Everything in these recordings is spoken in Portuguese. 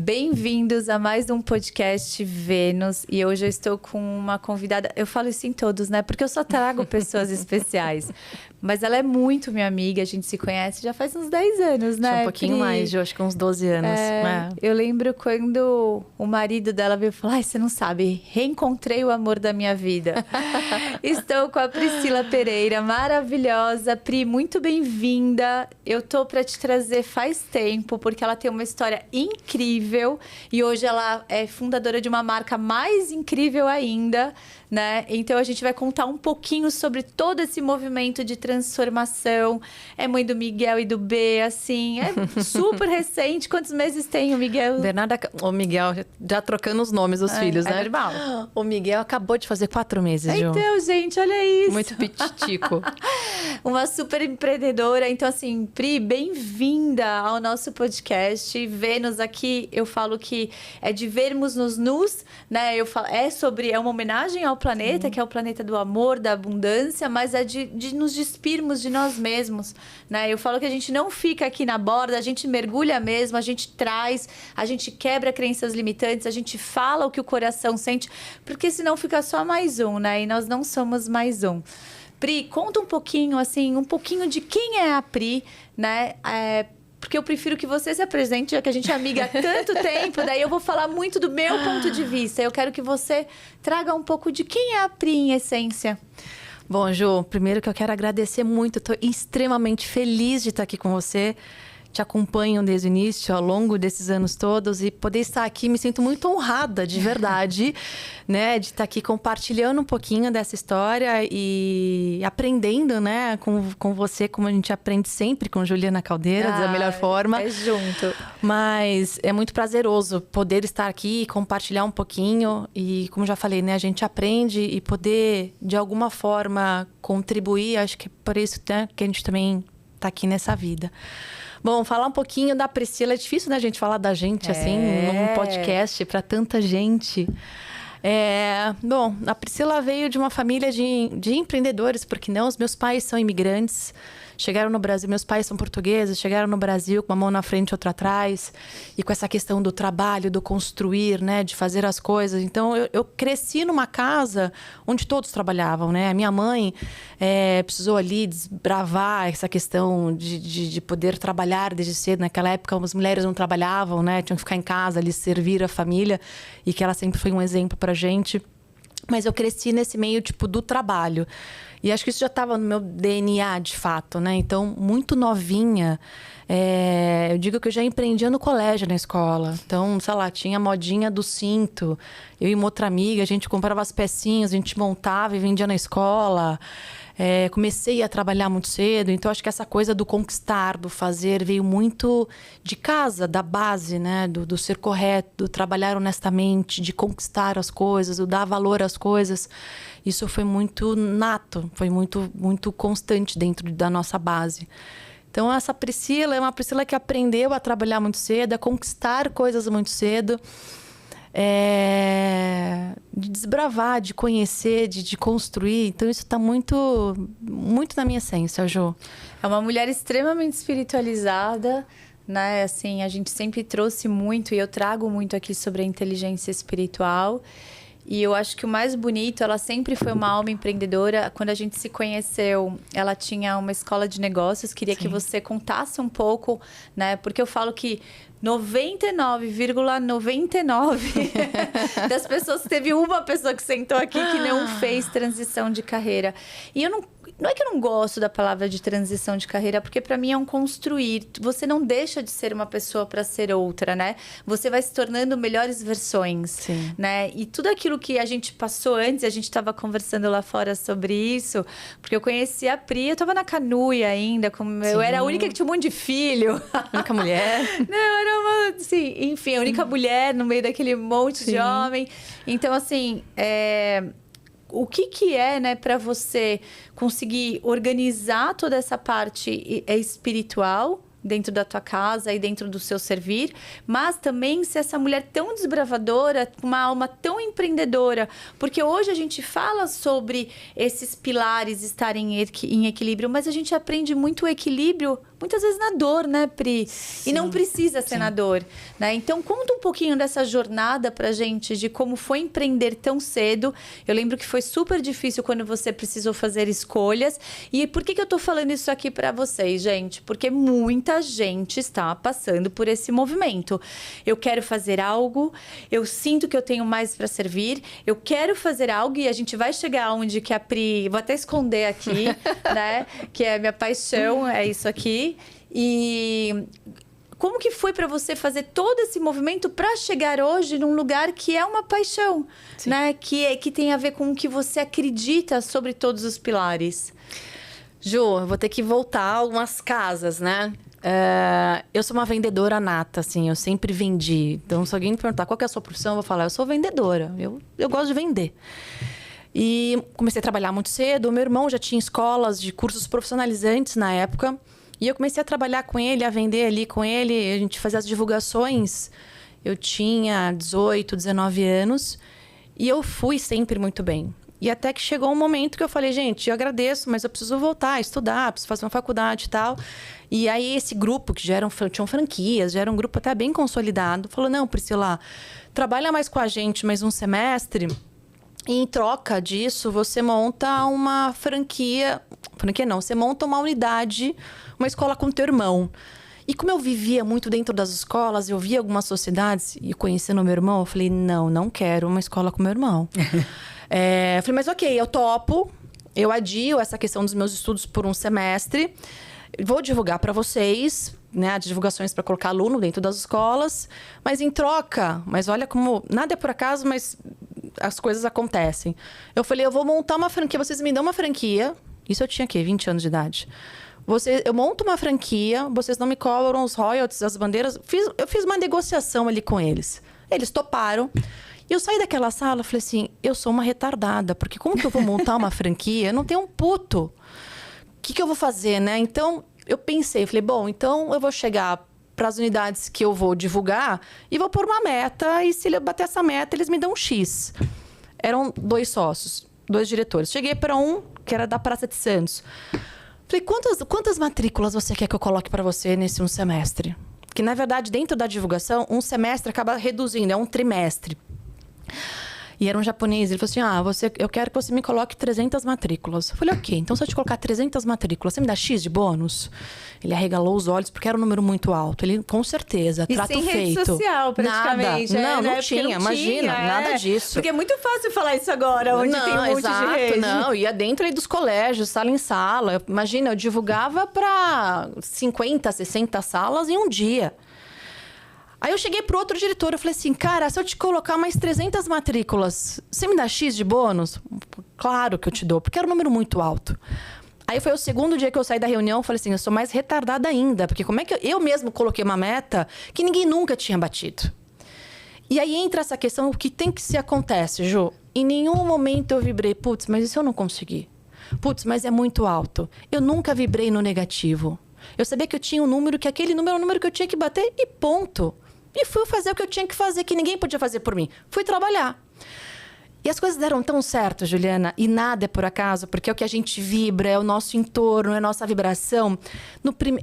Bem-vindos a mais um podcast Vênus. E hoje eu estou com uma convidada. Eu falo isso em todos, né? Porque eu só trago pessoas especiais. Mas ela é muito minha amiga, a gente se conhece já faz uns 10 anos, né? Um pouquinho mais, eu acho que uns 12 anos. Eu lembro quando o marido dela veio falar: ai, você não sabe, reencontrei o amor da minha vida. Estou com a Priscila Pereira, maravilhosa. Pri, muito bem-vinda. Eu tô para te trazer faz tempo, porque ela tem uma história incrível. E hoje ela é fundadora de uma marca mais incrível ainda, né? Então a gente vai contar um pouquinho sobre todo esse movimento de transformação. É mãe do Miguel e do B, assim, é super recente. Quantos meses tem o Miguel? Bernarda, o Miguel, já trocando os nomes dos filhos, né? É normal. O Miguel acabou de fazer 4 meses, Ju. Então, gente, olha isso. Muito pititico. Uma super empreendedora. Então, assim, Pri, bem-vinda ao nosso podcast. Vênus aqui, eu falo que é de vermos nos nus, né? É uma homenagem ao planeta, que é o planeta do amor, da abundância, mas é de nos despirmos de nós mesmos, né? Eu falo que a gente não fica aqui na borda, a gente mergulha mesmo, a gente traz, a gente quebra crenças limitantes, a gente fala o que o coração sente, porque senão fica só mais um, né? E nós não somos mais um. Pri, conta um pouquinho, assim, de quem é a Pri, né? Porque eu prefiro que você se apresente, já que a gente é amiga há tanto tempo, daí eu vou falar muito do meu ponto de vista. Eu quero que você traga um pouco de quem é a Pri em essência. Bom, Ju, primeiro que eu quero agradecer muito, estou extremamente feliz de estar aqui com você. Te acompanho desde o início, ao longo desses anos todos, e poder estar aqui, me sinto muito honrada, de verdade, né? De estar aqui compartilhando um pouquinho dessa história e aprendendo, né? Com você, como a gente aprende sempre com Juliana Caldeira, da melhor forma. É junto. Mas é muito prazeroso poder estar aqui e compartilhar um pouquinho. E, como já falei, né? A gente aprende e poder, de alguma forma, contribuir. Acho que é por isso, né, que a gente também está aqui nessa vida. Bom, falar um pouquinho da Priscila. É difícil, né, a gente falar da gente, assim, num podcast para tanta gente. Bom, a Priscila veio de uma família de empreendedores, porque não? Os meus pais são imigrantes. Chegaram no Brasil, meus pais são portugueses, chegaram no Brasil com uma mão na frente e outra atrás. E com essa questão do trabalho, do construir, né? De fazer as coisas. Então, eu cresci numa casa onde todos trabalhavam, né? A minha mãe precisou ali desbravar essa questão de poder trabalhar desde cedo. Naquela época, as mulheres não trabalhavam, né? Tinham que ficar em casa ali, servir a família. E que ela sempre foi um exemplo pra gente. Mas eu cresci nesse meio, tipo, do trabalho. E acho que isso já estava no meu DNA, de fato, né? Então, muito novinha, eu digo que eu já empreendia no colégio, na escola. Então, sei lá, tinha a modinha do cinto. Eu e uma outra amiga, a gente comprava as pecinhas, a gente montava e vendia na escola. Comecei a trabalhar muito cedo, então acho que essa coisa do conquistar, do fazer, veio muito de casa, da base, né? Do ser correto, do trabalhar honestamente, de conquistar as coisas, do dar valor às coisas. Isso foi muito nato, foi muito, muito constante dentro da nossa base. Então, essa Priscila é uma Priscila que aprendeu a trabalhar muito cedo, a conquistar coisas muito cedo. De desbravar, de conhecer, de construir. Então, isso está muito, muito na minha essência, Ju. É uma mulher extremamente espiritualizada, né? Assim, a gente sempre trouxe muito, e eu trago muito aqui sobre a inteligência espiritual. E eu acho que o mais bonito, ela sempre foi uma alma empreendedora. Quando a gente se conheceu, ela tinha uma escola de negócios. Queria que você contasse um pouco, né? Porque eu falo que 99,99 das pessoas, teve uma pessoa que sentou aqui que não fez transição de carreira. E eu não é que eu não gosto da palavra de transição de carreira, porque para mim é um construir. Você não deixa de ser uma pessoa para ser outra, né? Você vai se tornando melhores versões, né? E tudo aquilo que a gente passou antes, a gente estava conversando lá fora sobre isso, porque eu conheci a Pri, eu estava na Canoia ainda, eu era a única que tinha um monte de filho. Única mulher. Não, era uma, assim, enfim, a única mulher no meio daquele monte de homem. Então, assim, o que é, né, para você conseguir organizar toda essa parte espiritual dentro da tua casa e dentro do seu servir, mas também ser essa mulher tão desbravadora, com uma alma tão empreendedora, porque hoje a gente fala sobre esses pilares estarem em equilíbrio, mas a gente aprende muito o equilíbrio muitas vezes na dor, né, Pri? Sim, e não precisa ser na dor, né? Então, conta um pouquinho dessa jornada pra gente, de como foi empreender tão cedo. Eu lembro que foi super difícil quando você precisou fazer escolhas. E por que eu tô falando isso aqui pra vocês, gente? Porque muita gente está passando por esse movimento. Eu quero fazer algo, eu sinto que eu tenho mais pra servir, eu quero fazer algo e a gente vai chegar onde que a Pri... Vou até esconder aqui, né? Que é a minha paixão, é isso aqui. E como que foi para você fazer todo esse movimento para chegar hoje num lugar que é uma paixão, né? Que tem a ver com o que você acredita sobre todos os pilares? Ju, eu vou ter que voltar algumas casas, né? Eu sou uma vendedora nata, assim, eu sempre vendi. Então, se alguém me perguntar qual que é a sua profissão, eu vou falar, eu sou vendedora, eu gosto de vender. E comecei a trabalhar muito cedo. O meu irmão já tinha escolas de cursos profissionalizantes na época. E eu comecei a trabalhar com ele, a vender ali com ele. A gente fazia as divulgações. Eu tinha 18, 19 anos. E eu fui sempre muito bem. E até que chegou um momento que eu falei, gente, eu agradeço, mas eu preciso voltar a estudar, preciso fazer uma faculdade e tal. E aí esse grupo, que tinham franquias, já era um grupo até bem consolidado, falou, não, Priscila, trabalha mais com a gente mais um semestre. E em troca disso, você monta uma franquia... Franquia não, você monta uma unidade, uma escola com teu irmão. E como eu vivia muito dentro das escolas, eu via algumas sociedades, e conhecendo o meu irmão, eu falei, não quero uma escola com meu irmão. Eu falei, mas ok, eu topo, eu adio essa questão dos meus estudos por um semestre, vou divulgar para vocês, né, as divulgações para colocar aluno dentro das escolas, mas em troca, mas olha como, nada é por acaso, mas as coisas acontecem. Eu falei, eu vou montar uma franquia, vocês me dão uma franquia, isso eu tinha aqui, 20 anos de idade. Eu monto uma franquia, vocês não me cobram os royalties, as bandeiras. Eu fiz uma negociação ali com eles. Eles toparam. E eu saí daquela sala e falei assim, eu sou uma retardada, porque como que eu vou montar uma franquia? Eu não tenho um puto. O que eu vou fazer, né? Então, eu pensei, falei, bom, então eu vou chegar para as unidades que eu vou divulgar e vou pôr uma meta, e se eu bater essa meta, eles me dão um X. Eram 2 sócios, 2 diretores. Cheguei para um, que era da Praça de Santos. Falei, quantas matrículas você quer que eu coloque para você nesse um semestre? Que, na verdade, dentro da divulgação, um semestre acaba reduzindo, é um trimestre. E era um japonês, ele falou assim, eu quero que você me coloque 300 matrículas. Eu falei, ok, então se eu te colocar 300 matrículas, você me dá X de bônus? Ele arregalou os olhos, porque era um número muito alto. Ele, com certeza, e trato sem feito. Rede social, praticamente. Nada. Não né? tinha, imagina, nada disso. Porque é muito fácil falar isso agora, onde tem um monte de rede. Não, ia dentro aí dos colégios, sala em sala. Imagina, eu divulgava para 50, 60 salas em um dia. Aí eu cheguei pro outro diretor, eu falei assim, cara, se eu te colocar mais 300 matrículas, você me dá X de bônus? Claro que eu te dou, porque era um número muito alto. Aí foi o segundo dia que eu saí da reunião, eu falei assim, eu sou mais retardada ainda, porque como é que eu mesmo coloquei uma meta que ninguém nunca tinha batido? E aí entra essa questão, o que tem que se acontece, Ju? Em nenhum momento eu vibrei, putz, mas e se eu não conseguir? Putz, mas é muito alto. Eu nunca vibrei no negativo. Eu sabia que eu tinha um número, que aquele número era um número que eu tinha que bater e ponto. E fui fazer o que eu tinha que fazer, que ninguém podia fazer por mim. Fui trabalhar. E as coisas deram tão certo, Juliana, e nada é por acaso, porque é o que a gente vibra, é o nosso entorno, é a nossa vibração.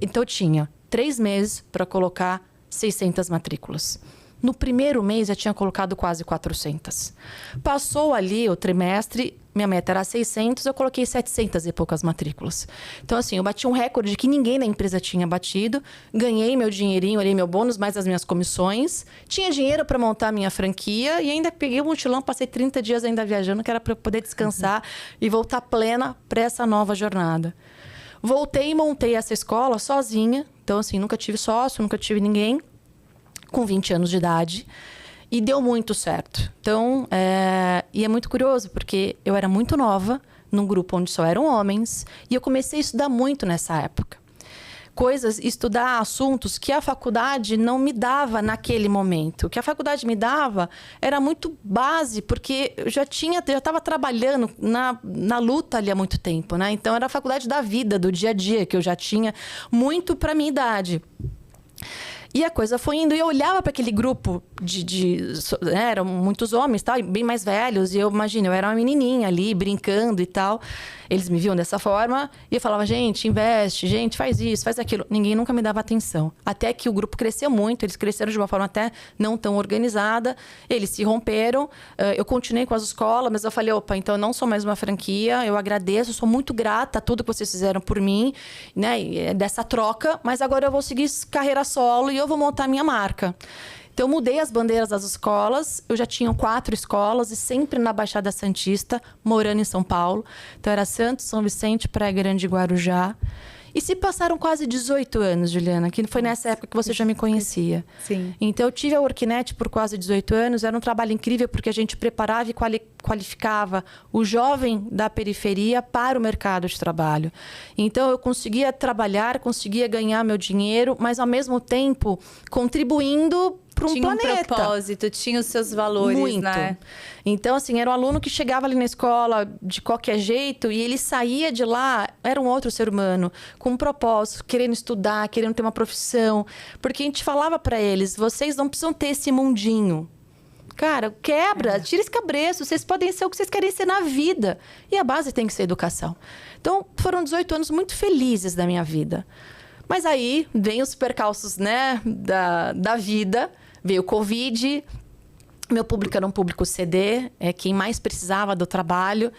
Então eu tinha 3 meses para colocar 600 matrículas. No primeiro mês eu tinha colocado quase 400. Passou ali o trimestre, minha meta era 600, eu coloquei 700 e poucas matrículas. Então, assim, eu bati um recorde que ninguém na empresa tinha batido. Ganhei meu dinheirinho ali, meu bônus, mais as minhas comissões. Tinha dinheiro para montar a minha franquia e ainda peguei o mochilão, passei 30 dias ainda viajando, que era para eu poder descansar e voltar plena para essa nova jornada. Voltei e montei essa escola sozinha. Então, assim, nunca tive sócio, nunca tive ninguém. Com 20 anos de idade, e deu muito certo. Então, e é muito curioso, porque eu era muito nova, num grupo onde só eram homens, e eu comecei a estudar muito nessa época. Estudar assuntos que a faculdade não me dava naquele momento. O que a faculdade me dava era muito base, porque eu já estava trabalhando na luta ali há muito tempo, né? Então, era a faculdade da vida, do dia a dia, que eu já tinha muito para minha idade. E a coisa foi indo, e eu olhava para aquele grupo eram muitos homens, tal, bem mais velhos, e eu era uma menininha ali, brincando e tal. Eles me viam dessa forma, e eu falava, gente, investe, gente, faz isso, faz aquilo. Ninguém nunca me dava atenção. Até que o grupo cresceu muito, eles cresceram de uma forma até não tão organizada, eles se romperam, eu continuei com as escolas, mas eu falei, opa, então eu não sou mais uma franquia, eu agradeço, sou muito grata a tudo que vocês fizeram por mim, né, dessa troca, mas agora eu vou seguir carreira solo e eu vou montar a minha marca. Então, eu mudei as bandeiras das escolas. Eu já tinha 4 escolas e sempre na Baixada Santista, morando em São Paulo. Então, era Santos, São Vicente, Praia Grande e Guarujá. E se passaram quase 18 anos, Juliana, que foi nessa época que você já me conhecia. Sim. Então, eu tive a Worknet por quase 18 anos. Era um trabalho incrível porque a gente preparava e qualificava o jovem da periferia para o mercado de trabalho. Então, eu conseguia trabalhar, conseguia ganhar meu dinheiro, mas, ao mesmo tempo, contribuindo para um planeta. Tinha um propósito, tinha os seus valores, muito, né? Então, assim, era um aluno que chegava ali na escola de qualquer jeito e ele saía de lá, era um outro ser humano, com um propósito, querendo estudar, querendo ter uma profissão. Porque a gente falava para eles, vocês não precisam ter esse mundinho. Cara, quebra, tira esse cabresto, vocês podem ser o que vocês querem ser na vida. E a base tem que ser educação. Então, foram 18 anos muito felizes da minha vida. Mas aí, vem os percalços, né, da vida. Veio o Covid, meu público era um público CD, quem mais precisava do trabalho.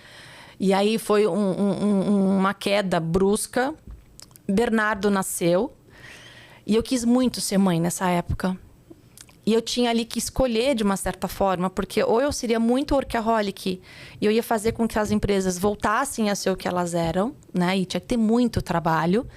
E aí foi uma queda brusca. Bernardo nasceu. E eu quis muito ser mãe nessa época. E eu tinha ali que escolher de uma certa forma, porque ou eu seria muito workaholic e eu ia fazer com que as empresas voltassem a ser o que elas eram, né? E tinha que ter muito trabalho.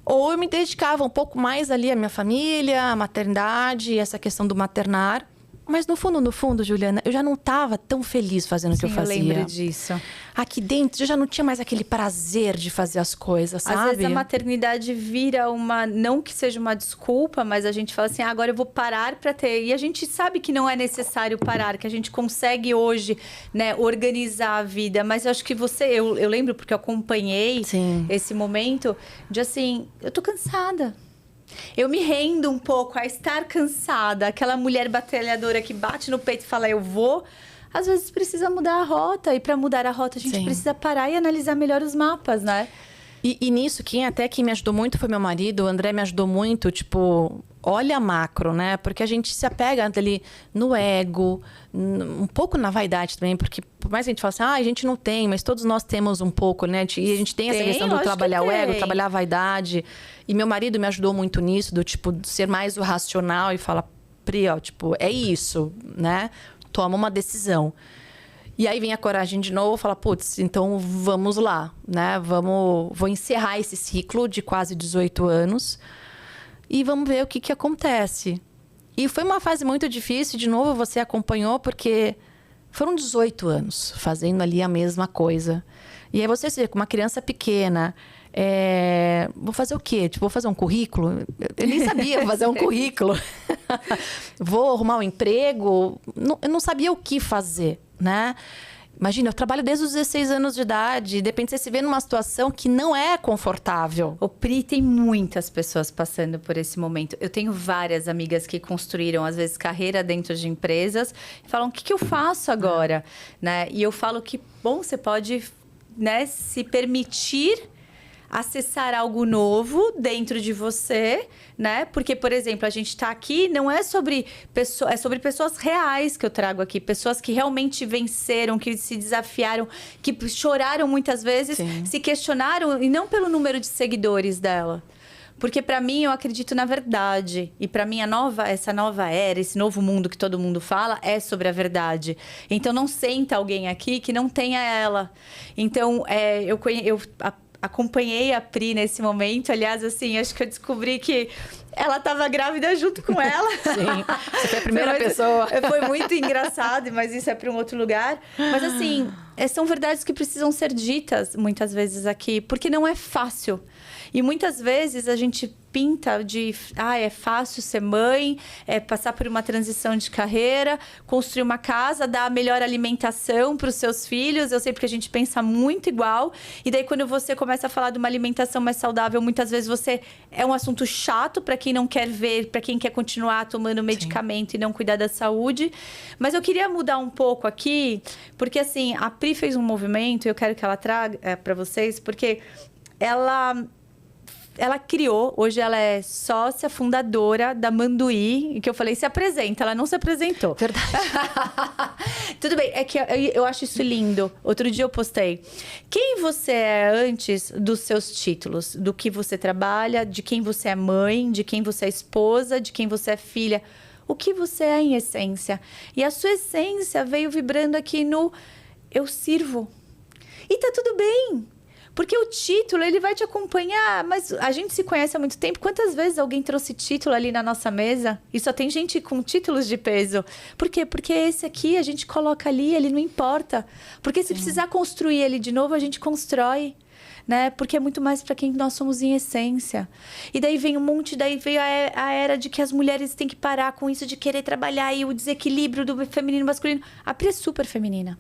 Ou eu me dedicava um pouco mais ali à minha família, à maternidade, essa questão do maternar. Mas no fundo, Juliana, eu já não estava tão feliz fazendo o que eu fazia. Eu lembro disso. Aqui dentro, eu já não tinha mais aquele prazer de fazer as coisas, sabe? Às vezes a maternidade vira não que seja uma desculpa, mas a gente fala assim, agora eu vou parar para ter. E a gente sabe que não é necessário parar, que a gente consegue hoje, né, organizar a vida. Mas eu acho que eu lembro porque eu acompanhei esse momento de assim, eu tô cansada. Eu me rendo um pouco a estar cansada. Aquela mulher batalhadora que bate no peito e fala, eu vou. Às vezes precisa mudar a rota. E para mudar a rota, a gente precisa parar e analisar melhor os mapas, né? E nisso, quem me ajudou muito foi meu marido. O André me ajudou muito, tipo... Olha macro, né? Porque a gente se apega ali no ego, um pouco na vaidade também, porque por mais que a gente fale assim, a gente não tem, mas todos nós temos um pouco, né? E a gente tem essa questão do trabalhar o ego, trabalhar a vaidade. E meu marido me ajudou muito nisso, do tipo, ser mais o racional e falar, Pri, ó, tipo, é isso, né? Toma uma decisão. E aí vem a coragem de novo, fala, putz, então vamos lá, né? Vou encerrar esse ciclo de quase 18 anos. E vamos ver o que acontece. E foi uma fase muito difícil, de novo você acompanhou, porque foram 18 anos fazendo ali a mesma coisa. E aí você se vê com uma criança pequena, vou fazer o quê? Tipo, vou fazer um currículo? Eu nem sabia fazer um currículo. Vou arrumar um emprego? Eu não sabia o que fazer, né? Imagina, eu trabalho desde os 16 anos de idade. De repente, você se vê numa situação que não é confortável. O Pri, tem muitas pessoas passando por esse momento. Eu tenho várias amigas que construíram, às vezes, carreira dentro de empresas. E falam, o que eu faço agora? Né? E eu falo que, bom, você pode, né, se permitir acessar algo novo dentro de você, né? Porque, por exemplo, a gente está aqui, não é sobre pessoas, é sobre pessoas reais que eu trago aqui, pessoas que realmente venceram, que se desafiaram, que choraram muitas vezes, se questionaram, e não pelo número de seguidores dela. Porque para mim, eu acredito na verdade. E para mim, essa nova era, esse novo mundo que todo mundo fala, é sobre a verdade. Então, não senta alguém aqui que não tenha ela. Então, eu acompanhei a Pri nesse momento. Aliás, assim, acho que eu descobri que ela estava grávida junto com ela. Sim, você foi a primeira pessoa. Foi muito engraçado, mas isso é para um outro lugar. Mas, assim, são verdades que precisam ser ditas muitas vezes aqui, porque não é fácil. E muitas vezes a gente pinta de, é fácil ser mãe, é passar por uma transição de carreira, construir uma casa, dar a melhor alimentação para os seus filhos. Eu sei porque a gente pensa muito igual. E daí quando você começa a falar de uma alimentação mais saudável, muitas vezes é um assunto chato para quem não quer ver, para quem quer continuar tomando medicamento e não cuidar da saúde. Mas eu queria mudar um pouco aqui, porque assim, a Pri fez um movimento, e eu quero que ela traga para vocês, porque ela criou, hoje ela é sócia fundadora da Manduí, que eu falei, se apresenta, ela não se apresentou. Verdade. Tudo bem, é que eu acho isso lindo. Outro dia eu postei, quem você é antes dos seus títulos, do que você trabalha, de quem você é mãe, de quem você é esposa, de quem você é filha, o que você é em essência. E a sua essência veio vibrando aqui no eu sirvo. E tá tudo bem. Porque o título, ele vai te acompanhar, mas a gente se conhece há muito tempo. Quantas vezes alguém trouxe título ali na nossa mesa? E só tem gente com títulos de peso. Por quê? Porque esse aqui a gente coloca ali, ele não importa. Porque se precisar construir ele de novo, a gente constrói. Né? Porque é muito mais para quem nós somos em essência. E daí vem daí veio a era de que as mulheres têm que parar com isso de querer trabalhar e o desequilíbrio do feminino e masculino. A Pri é super feminina.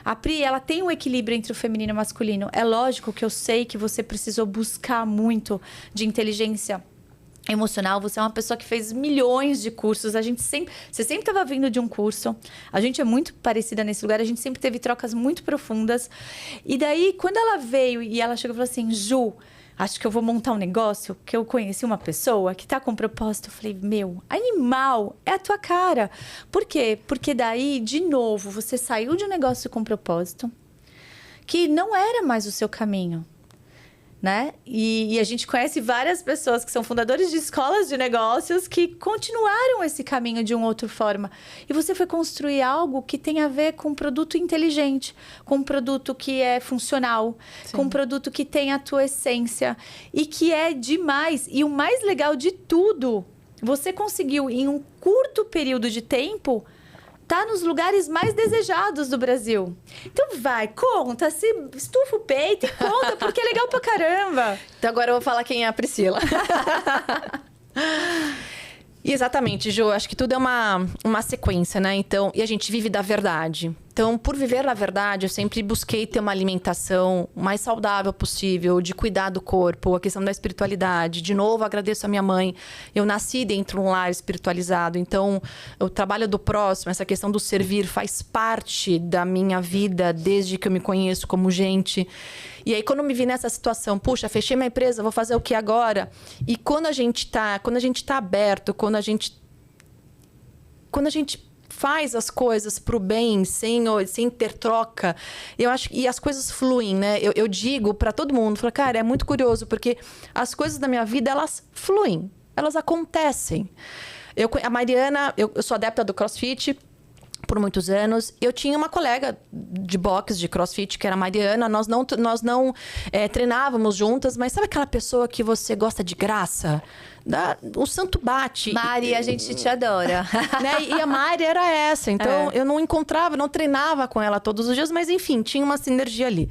A Pri, ela tem um equilíbrio entre o feminino e o masculino. É lógico que eu sei que você precisou buscar muito de inteligência emocional. Você é uma pessoa que fez milhões de cursos. Você sempre estava vindo de um curso. A gente é muito parecida nesse lugar. A gente sempre teve trocas muito profundas. E daí, quando ela veio e ela chegou e falou assim, Ju, acho que eu vou montar um negócio, que eu conheci uma pessoa que tá com propósito. Eu falei, animal, é a tua cara. Por quê? Porque daí, de novo, você saiu de um negócio com propósito, que não era mais o seu caminho, né? E a gente conhece várias pessoas que são fundadores de escolas de negócios que continuaram esse caminho de uma outra forma. E você foi construir algo que tem a ver com um produto inteligente, com um produto que é funcional, Sim. com um produto que tem a tua essência e que é demais. E o mais legal de tudo, você conseguiu em um curto período de tempo tá nos lugares mais desejados do Brasil. Então vai, conta, estufa o peito e conta, porque é legal pra caramba. Então agora eu vou falar quem é a Priscila. Exatamente, Ju, acho que tudo é uma sequência, né? Então, e a gente vive da verdade. Então, por viver na verdade, eu sempre busquei ter uma alimentação mais saudável possível, de cuidar do corpo, a questão da espiritualidade. De novo, agradeço a minha mãe. Eu nasci dentro de um lar espiritualizado. Então, o trabalho do próximo, essa questão do servir, faz parte da minha vida desde que eu me conheço como gente. E aí, quando eu me vi nessa situação, puxa, fechei minha empresa, vou fazer o que agora? E quando a gente tá aberto, quando a gente faz as coisas pro bem, sem ter troca, eu acho que as coisas fluem, né? Eu digo para todo mundo, falo, cara, é muito curioso, porque as coisas da minha vida, elas fluem, elas acontecem. A Mariana, eu sou adepta do CrossFit por muitos anos. Eu tinha uma colega de boxe, de CrossFit, que era a Mariana. Nós não treinávamos juntas, mas sabe aquela pessoa que você gosta de graça? O santo bate. Mari, a gente te adora. Né? E a Mari era essa. Então, eu não treinava com ela todos os dias, mas enfim, tinha uma sinergia ali.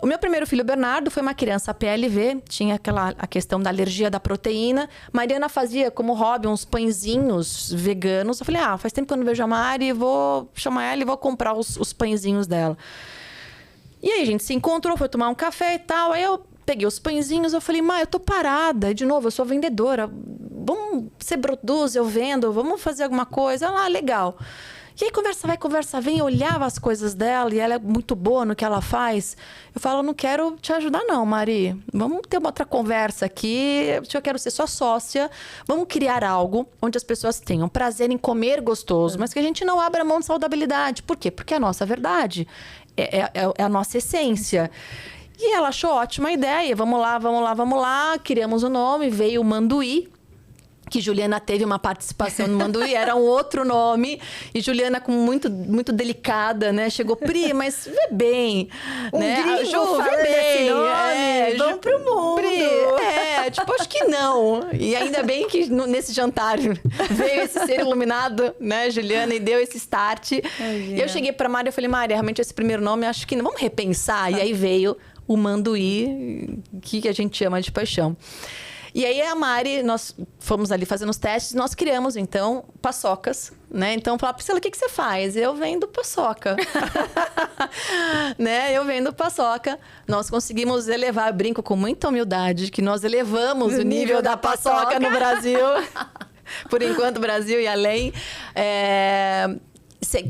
O meu primeiro filho, Bernardo, foi uma criança PLV, tinha a questão da alergia da proteína. Mariana fazia como hobby uns pãezinhos veganos. Eu falei, faz tempo que eu não vejo a Mari, vou chamar ela e vou comprar os pãezinhos dela. E aí a gente se encontrou, foi tomar um café e tal. Aí eu peguei os pãezinhos, eu falei, eu tô parada. De novo, eu sou vendedora. Você produz, eu vendo, vamos fazer alguma coisa. Legal. E aí, conversa vai, conversa vem, eu olhava as coisas dela e ela é muito boa no que ela faz. Eu falo, não quero te ajudar não, Mari. Vamos ter uma outra conversa aqui. Eu quero ser sua sócia. Vamos criar algo onde as pessoas tenham prazer em comer gostoso, mas que a gente não abra mão de saudabilidade. Por quê? Porque é a nossa verdade. É a nossa essência. E ela achou ótima a ideia. Vamos lá. Criamos o nome, veio o Manduí. Que Juliana teve uma participação no Manduí, era um outro nome. E Juliana, muito, muito delicada, né? Chegou, Pri, mas vê bem. Né? Ju, vê bem. Nome, vamos pro mundo. Pri, acho que não. E ainda bem que nesse jantar veio esse ser iluminado, né, Juliana, e deu esse start. E eu cheguei pra Mari e falei, Mari, realmente esse primeiro nome, acho que não. Vamos repensar. E aí veio o manduí, que a gente chama de paixão. E aí a Mari, nós fomos ali fazendo os testes, nós criamos, então, paçocas, né? Então, falava, Priscila, o que você faz? Eu vendo paçoca. Né? Eu vendo paçoca. Nós conseguimos elevar, eu brinco com muita humildade, que nós elevamos o nível da paçoca no Brasil. Por enquanto, Brasil e além.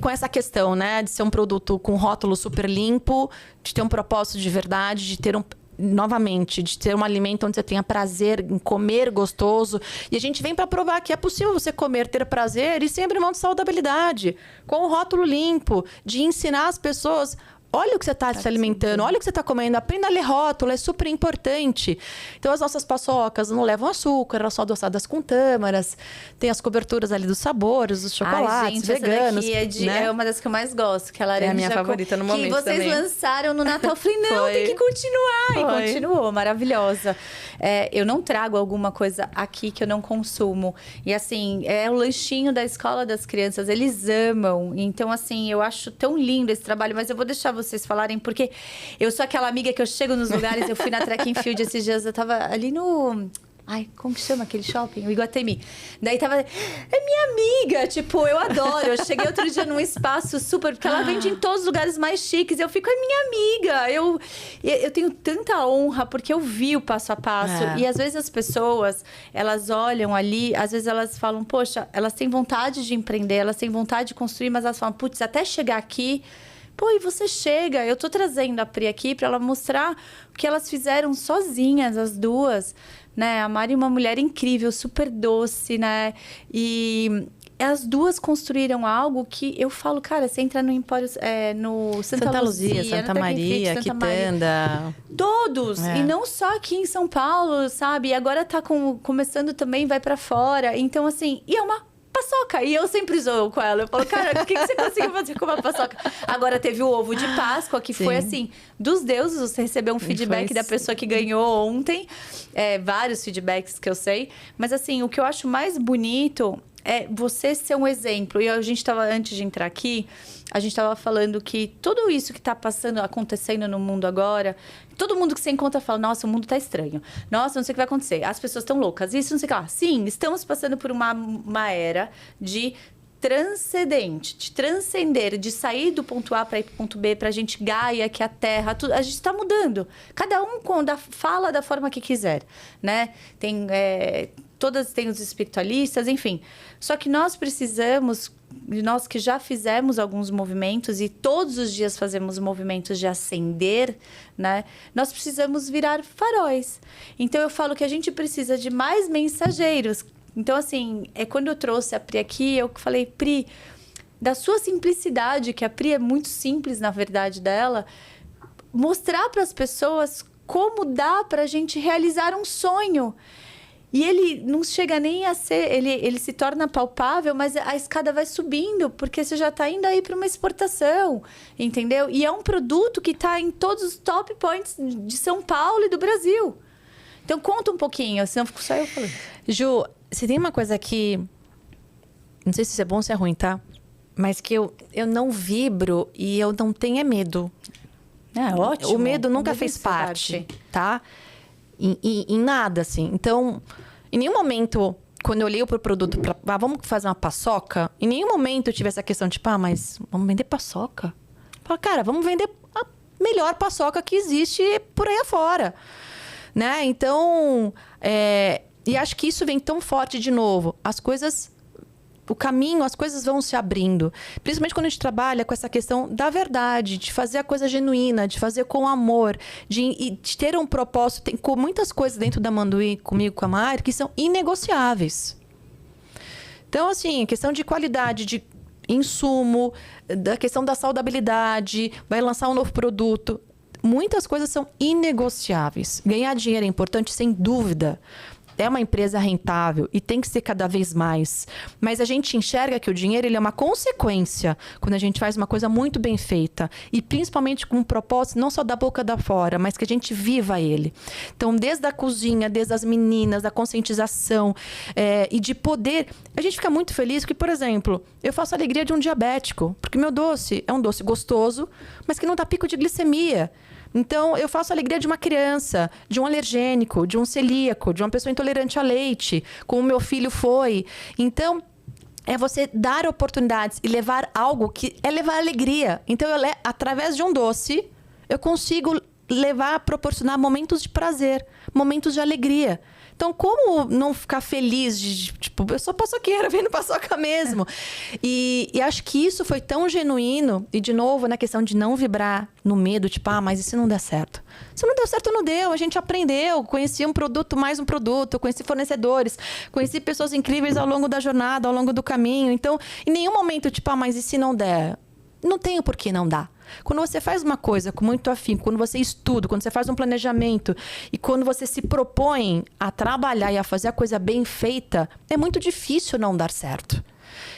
Com essa questão, né? De ser um produto com rótulo super limpo, de ter um propósito de verdade, de ter novamente, de ter um alimento onde você tenha prazer em comer gostoso. E a gente vem para provar que é possível você comer, ter prazer e sem abrir mão de saudabilidade. Com o rótulo limpo, de ensinar as pessoas... Olha o que você está se alimentando, olha o que você está comendo, aprenda a ler rótulo, é super importante. Então, as nossas paçocas não levam açúcar, elas são adoçadas com tâmaras, tem as coberturas ali dos sabores, dos chocolates, gente, veganos. Essa daqui né? é uma das que eu mais gosto, que é a laranja. É a minha favorita no momento que vocês também. lançaram no Natal. Eu falei, não, tem que continuar. E continuou, maravilhosa. Eu não trago alguma coisa aqui que eu não consumo. E assim, é o lanchinho da escola das crianças, eles amam. Então, assim, eu acho tão lindo esse trabalho, mas eu vou deixar vocês falarem, porque eu sou aquela amiga que eu chego nos lugares, eu fui na Track and Field esses dias, eu tava ali no... Ai, como que chama aquele shopping? O Iguatemi. Daí tava... É minha amiga, tipo, eu adoro. Eu cheguei outro dia num espaço super... Porque ela vende em todos os lugares mais chiques. Eu fico, é minha amiga. Eu tenho tanta honra, porque eu vi o passo a passo. E às vezes as pessoas, elas olham ali, às vezes elas falam, poxa, elas têm vontade de empreender, elas têm vontade de construir, mas elas falam, putz, até chegar aqui... Pô, e você chega, eu tô trazendo a Pri aqui para ela mostrar o que elas fizeram sozinhas, as duas, né? A Mari é uma mulher incrível, super doce, né? E as duas construíram algo que eu falo, cara, você entra no Empório, no Santa Luzia, Santa Maria, Quitanda. Todos! E não só aqui em São Paulo, sabe? E agora tá começando também, vai para fora. Então, assim, e é uma paçoca. E eu sempre zoo com ela. Eu falo, cara, o que você conseguiu fazer com uma paçoca? Agora teve o ovo de Páscoa, que foi assim, dos deuses. Você recebeu um feedback da pessoa que ganhou ontem. Vários feedbacks que eu sei. Mas assim, o que eu acho mais bonito é você ser um exemplo. E a gente tava, antes de entrar aqui, a gente tava falando que tudo isso que tá acontecendo no mundo agora, todo mundo que você encontra fala, nossa, o mundo tá estranho. Nossa, não sei o que vai acontecer. As pessoas estão loucas. Isso, não sei o que lá. Sim, estamos passando por uma era de transcendente, de transcender, de sair do ponto A para ir para o ponto B, para a gente Gaia, que é a Terra, tudo, a gente está mudando. Cada um fala da forma que quiser, né? Todas têm os espiritualistas, enfim. Só que nós precisamos, nós que já fizemos alguns movimentos e todos os dias fazemos movimentos de ascender, né? Nós precisamos virar faróis. Então, eu falo que a gente precisa de mais mensageiros. Então, assim, quando eu trouxe a Pri aqui, eu falei, Pri, da sua simplicidade, que a Pri é muito simples, na verdade, dela, mostrar para as pessoas como dá para a gente realizar um sonho. E ele não chega nem a ser... Ele se torna palpável, mas a escada vai subindo, porque você já está indo aí para uma exportação, entendeu? E é um produto que está em todos os top points de São Paulo e do Brasil. Então, conta um pouquinho, senão fico só eu falando. Ju, se tem uma coisa que... Não sei se isso é bom ou se é ruim, tá? Mas que eu não vibro e eu não tenho medo. É ótimo. O medo nunca fez parte, tá? Em nada, assim. Então, em nenhum momento, quando eu olhei pro produto, vamos fazer uma paçoca, em nenhum momento eu tive essa questão, tipo, mas vamos vender paçoca? Fala, cara, vamos vender a melhor paçoca que existe por aí afora, né? Então, e acho que isso vem tão forte de novo. O caminho, as coisas vão se abrindo. Principalmente quando a gente trabalha com essa questão da verdade, de fazer a coisa genuína, de fazer com amor, de ter um propósito. Tem muitas coisas dentro da Manduí, comigo, com a Mari, que são inegociáveis. Então, assim, questão de qualidade, de insumo, da questão da saudabilidade, vai lançar um novo produto. Muitas coisas são inegociáveis. Ganhar dinheiro é importante, sem dúvida. É uma empresa rentável e tem que ser cada vez mais. Mas a gente enxerga que o dinheiro ele é uma consequência quando a gente faz uma coisa muito bem feita. E principalmente com um propósito não só da boca da fora, mas que a gente viva ele. Então, desde a cozinha, desde as meninas, da conscientização e de poder... A gente fica muito feliz que, por exemplo, eu faço a alegria de um diabético. Porque meu doce é um doce gostoso, mas que não dá pico de glicemia. Então, eu faço a alegria de uma criança, de um alergênico, de um celíaco, de uma pessoa intolerante a leite, como o meu filho foi. Então, é você dar oportunidades e levar algo que é levar alegria. Então, através de um doce, eu consigo proporcionar momentos de prazer, momentos de alegria. Então, como não ficar feliz tipo, eu sou paçoqueira, vendo paçoca mesmo. E acho que isso foi tão genuíno. E, de novo, na questão de não vibrar no medo, tipo, mas e se não der certo? Se não deu certo, não deu. A gente aprendeu, conheci um produto, mais um produto, conheci fornecedores, conheci pessoas incríveis ao longo da jornada, ao longo do caminho. Então, em nenhum momento, tipo, mas e se não der? Não tem o porquê não dar. Quando você faz uma coisa com muito afinco, quando você estuda, quando você faz um planejamento e quando você se propõe a trabalhar e a fazer a coisa bem feita, é muito difícil não dar certo.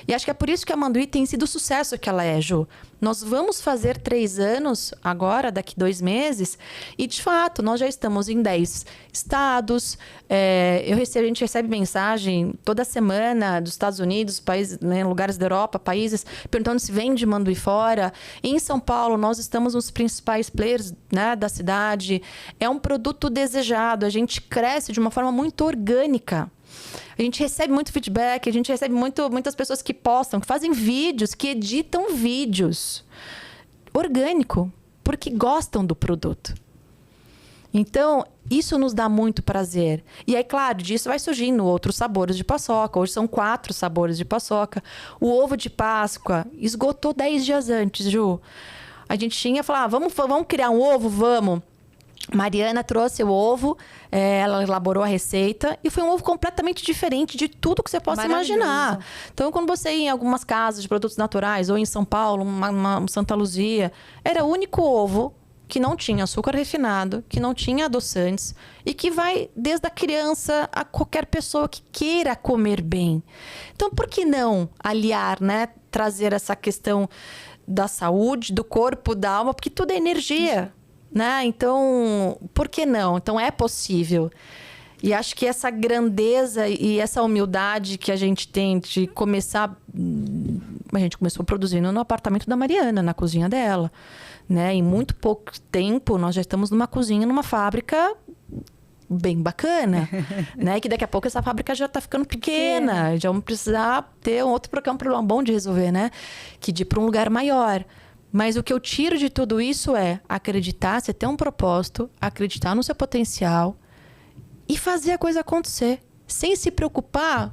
E acho que é por isso que a Manduí tem sido o sucesso que ela é, Ju. Nós vamos fazer 3 anos agora, daqui 2 meses, e de fato, nós já estamos em 10 estados. A gente recebe mensagem toda semana dos Estados Unidos, países, né, lugares da Europa, países, perguntando se vende Manduí fora. Em São Paulo, nós estamos nos principais players, né, da cidade. É um produto desejado, a gente cresce de uma forma muito orgânica. A gente recebe muito feedback, a gente recebe muitas pessoas que postam, que fazem vídeos, que editam vídeos. Orgânico, porque gostam do produto. Então, isso nos dá muito prazer. E aí, claro, disso vai surgindo outros sabores de paçoca. Hoje são 4 sabores de paçoca. O ovo de Páscoa esgotou 10 dias antes, Ju. A gente tinha falado, vamos criar um ovo? Vamos. Mariana trouxe o ovo, ela elaborou a receita e foi um ovo completamente diferente de tudo que você possa imaginar. Então, quando você ia em algumas casas de produtos naturais, ou em São Paulo, uma Santa Luzia, era o único ovo que não tinha açúcar refinado, que não tinha adoçantes e que vai desde a criança a qualquer pessoa que queira comer bem. Então, por que não aliar, né? Trazer essa questão da saúde, do corpo, da alma, porque tudo é energia. Né? Então, por que não? Então, é possível. E acho que essa grandeza e essa humildade que a gente tem de começar... A gente começou produzindo no apartamento da Mariana, na cozinha dela. Né? Em muito pouco tempo, nós já estamos numa cozinha, numa fábrica bem bacana. Né? Que daqui a pouco essa fábrica já está ficando pequena. Já vamos precisar ter um outro problema bom de resolver, né? Que de ir para um lugar maior. Mas o que eu tiro de tudo isso é acreditar, você ter um propósito, acreditar no seu potencial e fazer a coisa acontecer. Sem se preocupar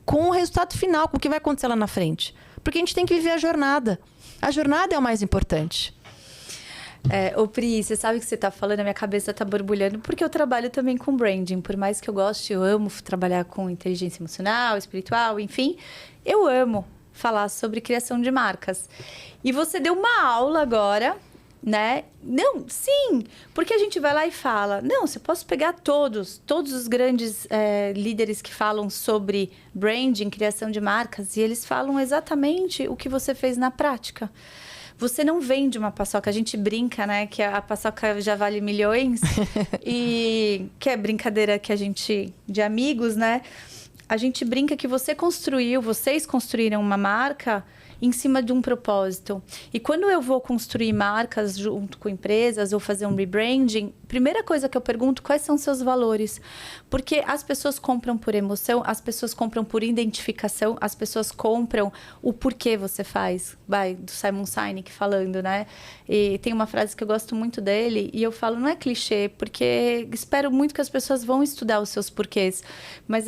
com o resultado final, com o que vai acontecer lá na frente. Porque a gente tem que viver a jornada. A jornada é o mais importante. Ô Pri, você sabe o que você tá falando, a minha cabeça tá borbulhando, porque eu trabalho também com branding. Por mais que eu goste, eu amo trabalhar com inteligência emocional, espiritual, enfim. Eu amo falar sobre criação de marcas. E você deu uma aula agora, né? Não, sim, porque a gente vai lá e fala, não, você pode pegar todos os grandes líderes que falam sobre branding, criação de marcas, e eles falam exatamente o que você fez na prática. Você não vende uma paçoca, a gente brinca, né? Que a paçoca já vale milhões, e que é brincadeira que a gente, de amigos, né? A gente brinca que vocês construíram uma marca em cima de um propósito. E quando eu vou construir marcas junto com empresas ou fazer um rebranding, primeira coisa que eu pergunto, quais são seus valores? Porque as pessoas compram por emoção, as pessoas compram por identificação, as pessoas compram o porquê você faz. Vai, do Simon Sinek falando, né? E tem uma frase que eu gosto muito dele e eu falo, não é clichê, porque espero muito que as pessoas vão estudar os seus porquês. Mas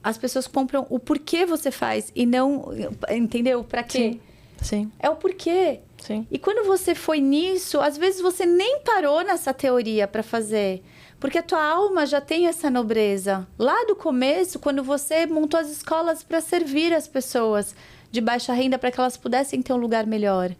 as pessoas compram o porquê você faz e não... Entendeu? Pra quê? Sim. É o porquê. Sim. E quando você foi nisso, às vezes você nem parou nessa teoria para fazer. Porque a tua alma já tem essa nobreza. Lá do começo, quando você montou as escolas para servir as pessoas de baixa renda para que elas pudessem ter um lugar melhor.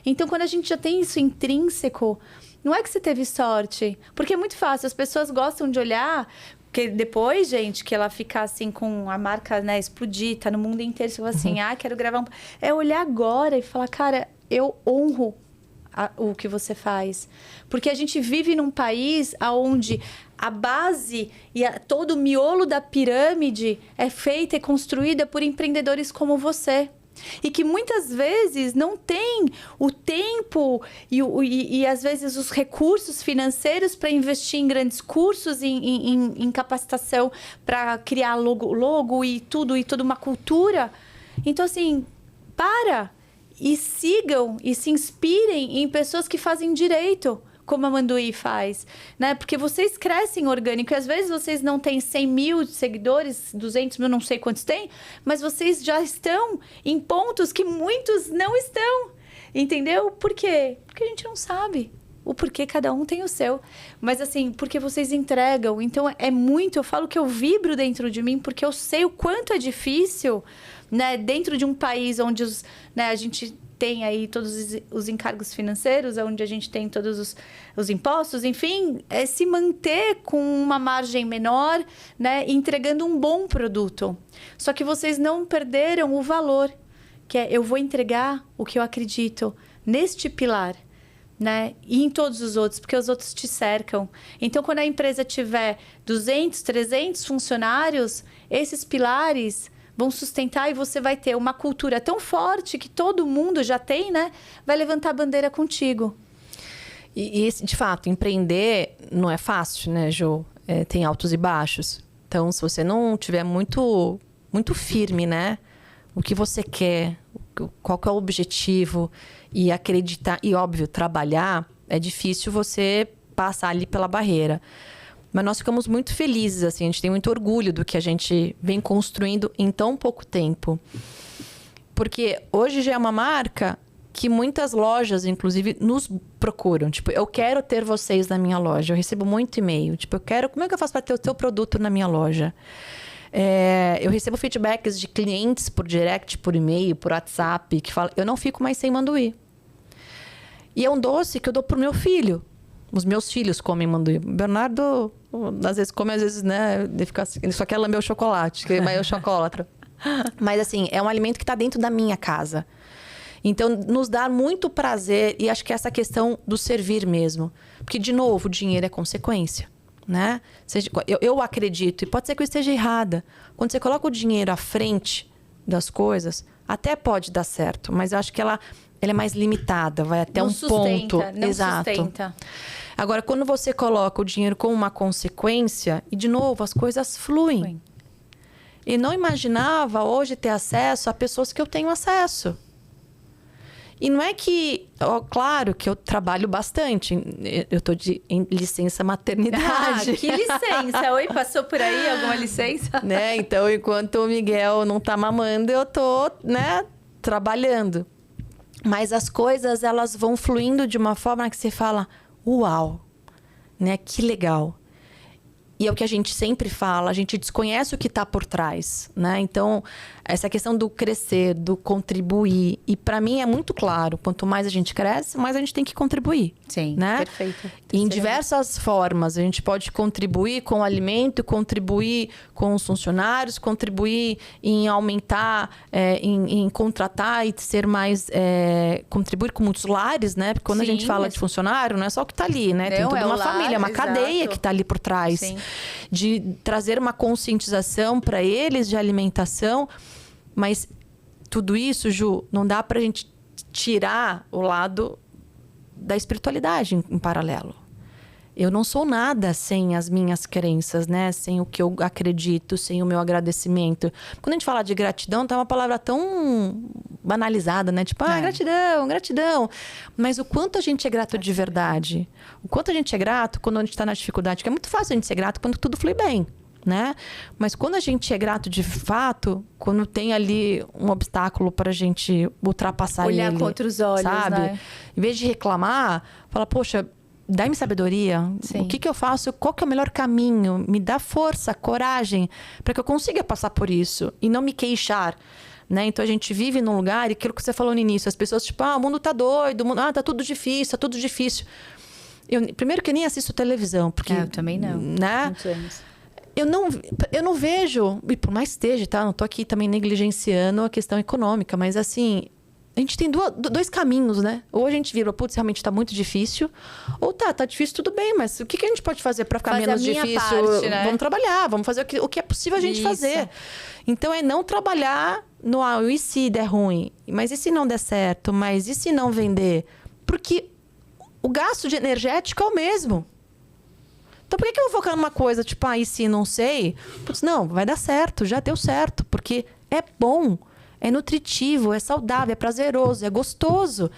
Então, quando a gente já tem isso intrínseco, não é que você teve sorte. Porque é muito fácil. As pessoas gostam de olhar... Porque depois, gente, que ela fica assim com a marca, né, explodir, tá no mundo inteiro, você fala assim, quero gravar um... É olhar agora e falar, cara, eu honro o que você faz. Porque a gente vive num país onde a base e todo o miolo da pirâmide é feita e construída por empreendedores como você. E que muitas vezes não tem o tempo e às vezes os recursos financeiros para investir em grandes cursos, em capacitação para criar logo e toda uma cultura. Então, assim, e sigam e se inspirem em pessoas que fazem direito, como a Manduí faz, né? Porque vocês crescem orgânico e às vezes vocês não têm 100 mil seguidores, 200 mil, não sei quantos tem, mas vocês já estão em pontos que muitos não estão, entendeu? Por quê? Porque a gente não sabe o porquê, cada um tem o seu. Mas assim, porque vocês entregam, então é muito, eu falo que eu vibro dentro de mim, porque eu sei o quanto é difícil, né? Dentro de um país onde a gente tem aí todos os encargos financeiros, onde a gente tem todos os impostos, enfim, é se manter com uma margem menor, né, entregando um bom produto. Só que vocês não perderam o valor, que é eu vou entregar o que eu acredito neste pilar, né, e em todos os outros, porque os outros te cercam. Então, quando a empresa tiver 200, 300 funcionários, esses pilares vão sustentar e você vai ter uma cultura tão forte que todo mundo já tem, né? Vai levantar a bandeira contigo. E de fato, empreender não é fácil, né, Jô? Tem altos e baixos. Então, se você não tiver muito, muito firme, né? O que você quer, qual que é o objetivo e acreditar, e óbvio, trabalhar, é difícil você passar ali pela barreira. Mas nós ficamos muito felizes, assim, a gente tem muito orgulho do que a gente vem construindo em tão pouco tempo. Porque hoje já é uma marca que muitas lojas, inclusive, nos procuram. Tipo, eu quero ter vocês na minha loja. Eu recebo muito e-mail. Tipo, como é que eu faço para ter o teu produto na minha loja? Eu recebo feedbacks de clientes por direct, por e-mail, por WhatsApp, que falam, eu não fico mais sem manduí. E é um doce que eu dou pro meu filho. Os meus filhos comem manduí. O Bernardo, às vezes come, às vezes, né? Ele só quer lamber o chocolate, que é chocolatra. Mas, assim, é um alimento que está dentro da minha casa. Então, nos dá muito prazer. E acho que é essa questão do servir mesmo. Porque, de novo, o dinheiro é consequência, né? Eu acredito, e pode ser que eu esteja errada. Quando você coloca o dinheiro à frente das coisas, até pode dar certo. Mas eu acho que ela é mais limitada, vai até um ponto. Não exato. Sustenta. Agora, quando você coloca o dinheiro como uma consequência, e de novo, as coisas fluem. E não imaginava hoje ter acesso a pessoas que eu tenho acesso. E não é que... claro que eu trabalho bastante. Eu estou em licença maternidade. Que licença? Oi, passou por aí alguma licença? Né? Então, enquanto o Miguel não está mamando, eu estou, né, trabalhando. Mas as coisas, elas vão fluindo de uma forma que você fala... Uau, né? Que legal. E é o que a gente sempre fala, a gente desconhece o que está por trás, né? Então, essa questão do crescer, do contribuir. E para mim é muito claro, quanto mais a gente cresce, mais a gente tem que contribuir. Sim, né? Perfeito. E em diversas formas. A gente pode contribuir com o alimento, contribuir com os funcionários, contribuir em aumentar, em contratar e ser mais... contribuir com muitos lares, né? Porque quando a gente fala de funcionário, não é só o que está ali, né? Tem toda uma família, uma cadeia que está ali por trás. Sim. De trazer uma conscientização para eles de alimentação. Mas tudo isso, Ju, não dá pra gente tirar o lado da espiritualidade em paralelo. Eu não sou nada sem as minhas crenças, né? Sem o que eu acredito, sem o meu agradecimento. Quando a gente fala de gratidão, tá uma palavra tão banalizada, né? Tipo, gratidão, gratidão. Mas o quanto a gente é grato de verdade? O quanto a gente é grato quando a gente tá na dificuldade? Porque é muito fácil a gente ser grato quando tudo flui bem, né? Mas quando a gente é grato de fato, quando tem ali um obstáculo pra gente ultrapassar ele... Olhar com outros olhos, sabe? né? Em vez de reclamar, fala, poxa... Dá-me sabedoria. Sim. O que eu faço? Qual que é o melhor caminho? Me dá força, coragem, para que eu consiga passar por isso e não me queixar, né? Então a gente vive num lugar e aquilo que você falou no início, as pessoas tipo, o mundo tá doido, tá tudo difícil, tá tudo difícil. Primeiro que eu nem assisto televisão, porque eu também não. Né? Muitos anos. Eu não vejo, e por mais esteja, tá? Não tô aqui também negligenciando a questão econômica, mas assim, a gente tem dois caminhos, né? Ou a gente vira, putz, realmente tá muito difícil. Ou tá difícil, tudo bem, mas o que a gente pode fazer para ficar menos difícil? Parte, né? Vamos trabalhar, vamos fazer o que é possível a gente fazer. Então, é não trabalhar no e se der ruim? Mas e se não der certo? Mas e se não vender? Porque o gasto de energético é o mesmo. Então, por que eu vou focar numa coisa, tipo, e se não sei? Putz, não, vai dar certo, já deu certo. Porque é bom. É nutritivo, é saudável, é prazeroso, é gostoso.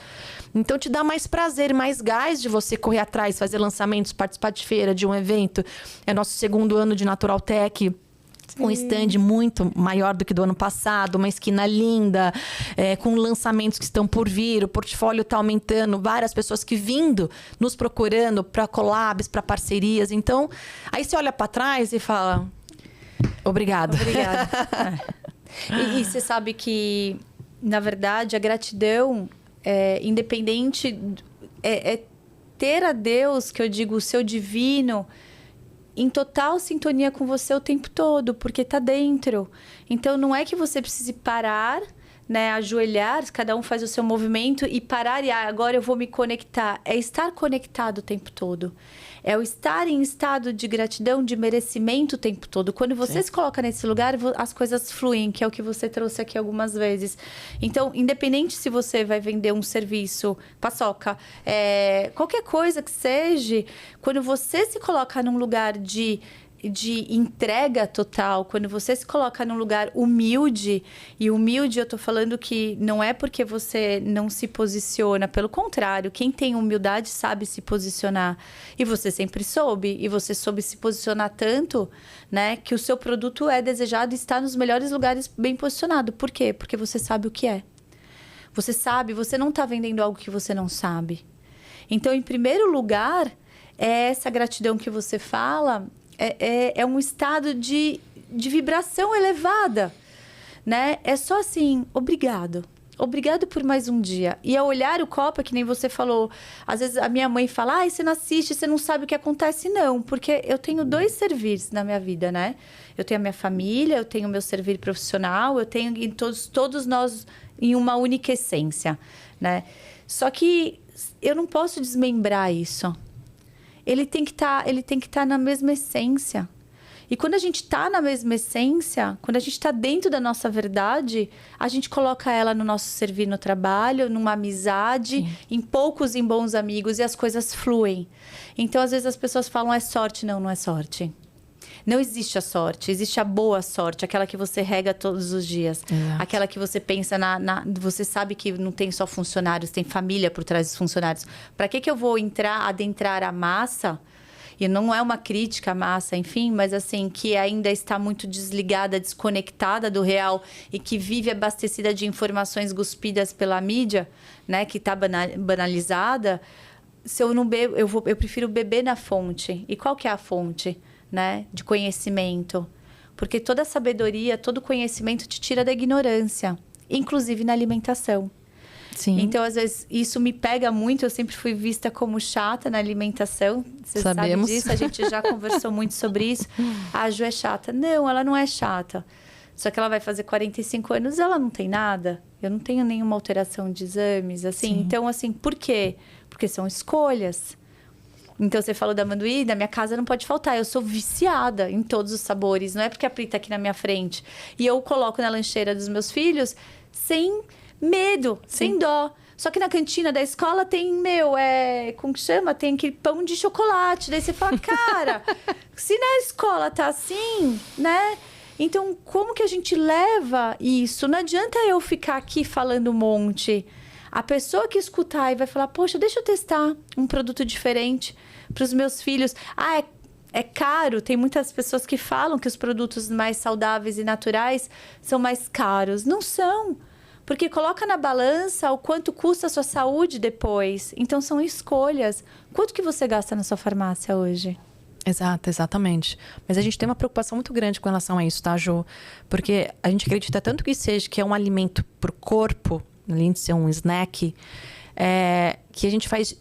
Então, te dá mais prazer e mais gás de você correr atrás, fazer lançamentos, participar de feira, de um evento. É nosso 2º ano de Natural Tech. Um stand muito maior do que do ano passado, uma esquina linda, com lançamentos que estão por vir, o portfólio está aumentando, várias pessoas que vindo, nos procurando para collabs, para parcerias. Então, aí você olha para trás e fala, obrigada. Obrigada. E você sabe que, na verdade, a gratidão, independente, é ter a Deus, que eu digo, o seu divino, em total sintonia com você o tempo todo, porque está dentro. Então, não é que você precise parar, né, ajoelhar, cada um faz o seu movimento e parar e agora eu vou me conectar. É estar conectado o tempo todo. É o estar em estado de gratidão, de merecimento o tempo todo. Quando você se coloca nesse lugar, as coisas fluem, que é o que você trouxe aqui algumas vezes. Então, independente se você vai vender um serviço, paçoca, qualquer coisa que seja, quando você se coloca num lugar de entrega total, quando você se coloca num lugar humilde, e humilde eu tô falando que não é porque você não se posiciona, pelo contrário, quem tem humildade sabe se posicionar, e você sempre soube, e você soube se posicionar tanto, né, que o seu produto é desejado e está nos melhores lugares bem posicionado. Por quê? Porque você sabe o que é. Você sabe, você não tá vendendo algo que você não sabe. Então, em primeiro lugar, é essa gratidão que você fala. É um estado de vibração elevada, né? É só assim, obrigado. Obrigado por mais um dia. E ao olhar o copo, que nem você falou, às vezes a minha mãe fala, você não assiste, você não sabe o que acontece. Não, porque eu tenho 2 serviços na minha vida, né? Eu tenho a minha família, eu tenho o meu servir profissional, eu tenho todos nós em uma única essência, né? Só que eu não posso desmembrar isso. Ele tem que estar na mesma essência. E quando a gente está na mesma essência, quando a gente está dentro da nossa verdade, a gente coloca ela no nosso servir no trabalho, numa amizade, em poucos e em bons amigos, e as coisas fluem. Então, às vezes as pessoas falam, é sorte. Não, não é sorte. Não existe a sorte, existe a boa sorte, aquela que você rega todos os dias. Exato. Aquela que você pensa você sabe que não tem só funcionários, tem família por trás dos funcionários. Para que eu vou adentrar a massa? E não é uma crítica à massa, enfim, mas assim, que ainda está muito desligada, desconectada do real e que vive abastecida de informações cuspidas pela mídia, né, que está banalizada. Se eu não bebo, eu prefiro beber na fonte. E qual que é a fonte? Né, de conhecimento, porque toda sabedoria, todo conhecimento te tira da ignorância, inclusive na alimentação. Sim. Então, às vezes, isso me pega muito. Eu sempre fui vista como chata na alimentação. Você sabe disso, a gente já conversou muito sobre isso. A Ju é chata. Não, ela não é chata. Só que ela vai fazer 45 anos e ela não tem nada. Eu não tenho nenhuma alteração de exames, assim. Sim. Então, assim, por quê? Porque são escolhas. Então, você falou da amendoim, da minha casa não pode faltar. Eu sou viciada em todos os sabores. Não é porque a Pri tá aqui na minha frente. E eu coloco na lancheira dos meus filhos sem medo, sem dó. Só que na cantina da escola tem, como que chama? Tem aquele pão de chocolate. Daí você fala, cara, se na escola tá assim, né? Então, como que a gente leva isso? Não adianta eu ficar aqui falando um monte. A pessoa que escutar e vai falar, poxa, deixa eu testar um produto diferente para os meus filhos. É caro. Tem muitas pessoas que falam que os produtos mais saudáveis e naturais são mais caros. Não são. Porque coloca na balança o quanto custa a sua saúde depois. Então, são escolhas. Quanto que você gasta na sua farmácia hoje? Exatamente. Mas a gente tem uma preocupação muito grande com relação a isso, tá, Ju? Porque a gente acredita tanto que é um alimento para o corpo, além de ser um snack, que a gente faz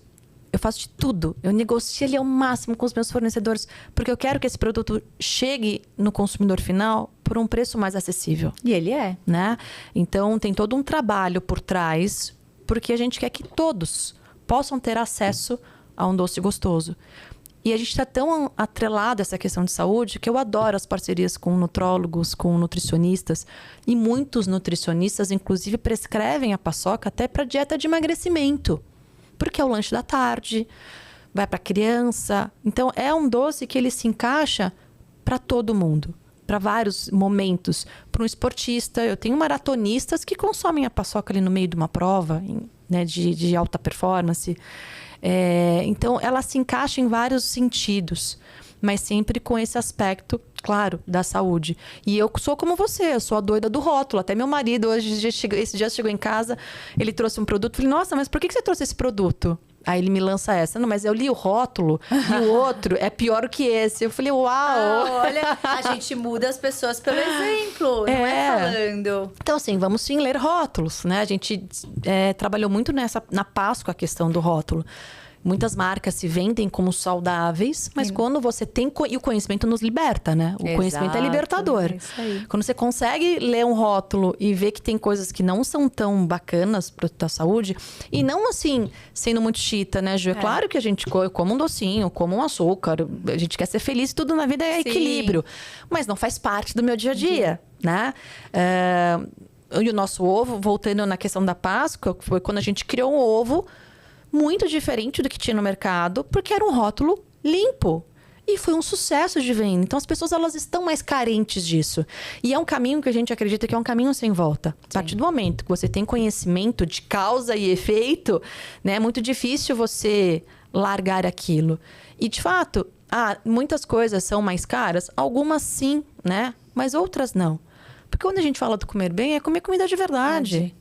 eu faço de tudo. Eu negocio ali ao máximo com os meus fornecedores, porque eu quero que esse produto chegue no consumidor final por um preço mais acessível. E ele é. Né? Então, tem todo um trabalho por trás, porque a gente quer que todos possam ter acesso a um doce gostoso. E a gente está tão atrelado a essa questão de saúde que eu adoro as parcerias com nutrólogos, com nutricionistas. E muitos nutricionistas, inclusive, prescrevem a paçoca até para dieta de emagrecimento. Porque é o lanche da tarde, vai para criança. Então, é um doce que ele se encaixa para todo mundo, para vários momentos. Para um esportista, eu tenho maratonistas que consomem a paçoca ali no meio de uma prova, né, de alta performance. Então, ela se encaixa em vários sentidos, mas sempre com esse aspecto, claro, da saúde. E eu sou como você, eu sou a doida do rótulo. Até meu marido, esse dia chegou em casa, ele trouxe um produto. Falei, nossa, mas por que você trouxe esse produto? Aí ele me lança essa. Não, mas eu li o rótulo e o outro é pior que esse. Eu falei, uau! Olha, a gente muda as pessoas pelo exemplo, não é falando. Então, assim, vamos sim ler rótulos, né? A gente trabalhou muito na Páscoa a questão do rótulo. Muitas marcas se vendem como saudáveis, mas quando você tem... E o conhecimento nos liberta, né? O conhecimento é libertador. É isso aí. Quando você consegue ler um rótulo e ver que tem coisas que não são tão bacanas para a tua saúde, e não assim, sendo muito chita, né, Ju? É claro que a gente come um docinho, come um açúcar, a gente quer ser feliz e tudo na vida é equilíbrio. Mas não faz parte do meu dia a dia, né? E o nosso ovo, voltando na questão da Páscoa, foi quando a gente criou um ovo muito diferente do que tinha no mercado, porque era um rótulo limpo. E foi um sucesso de venda. Então, as pessoas elas estão mais carentes disso. E é um caminho que a gente acredita que é um caminho sem volta. Sim. A partir do momento que você tem conhecimento de causa e efeito, né, é muito difícil você largar aquilo. E, de fato, muitas coisas são mais caras. Algumas sim, né? Mas outras não. Porque quando a gente fala do comer bem, é comer comida de verdade.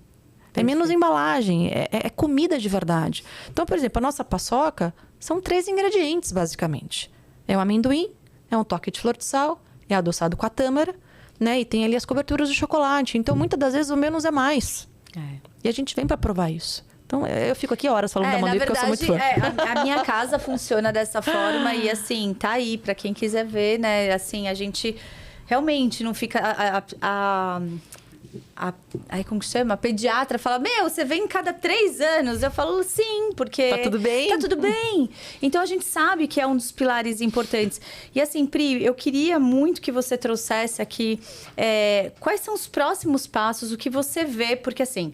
É menos embalagem, é comida de verdade. Então, por exemplo, a nossa paçoca são 3 ingredientes, basicamente. É o amendoim, é um toque de flor de sal, é adoçado com a tâmara, né? E tem ali as coberturas de chocolate. Então, muitas das vezes, o menos é mais. E a gente vem para provar isso. Então, eu fico aqui horas falando da amendoim porque eu sou muito fã. A minha casa funciona dessa forma e, assim, tá aí para quem quiser ver, né? Assim, a gente realmente não fica... Aí, como que chama? A pediatra fala, você vem cada 3 anos. Eu falo, sim, porque... Tá tudo bem? Tá tudo bem. Então, a gente sabe que é um dos pilares importantes. E assim, Pri, eu queria muito que você trouxesse aqui quais são os próximos passos, o que você vê, porque assim...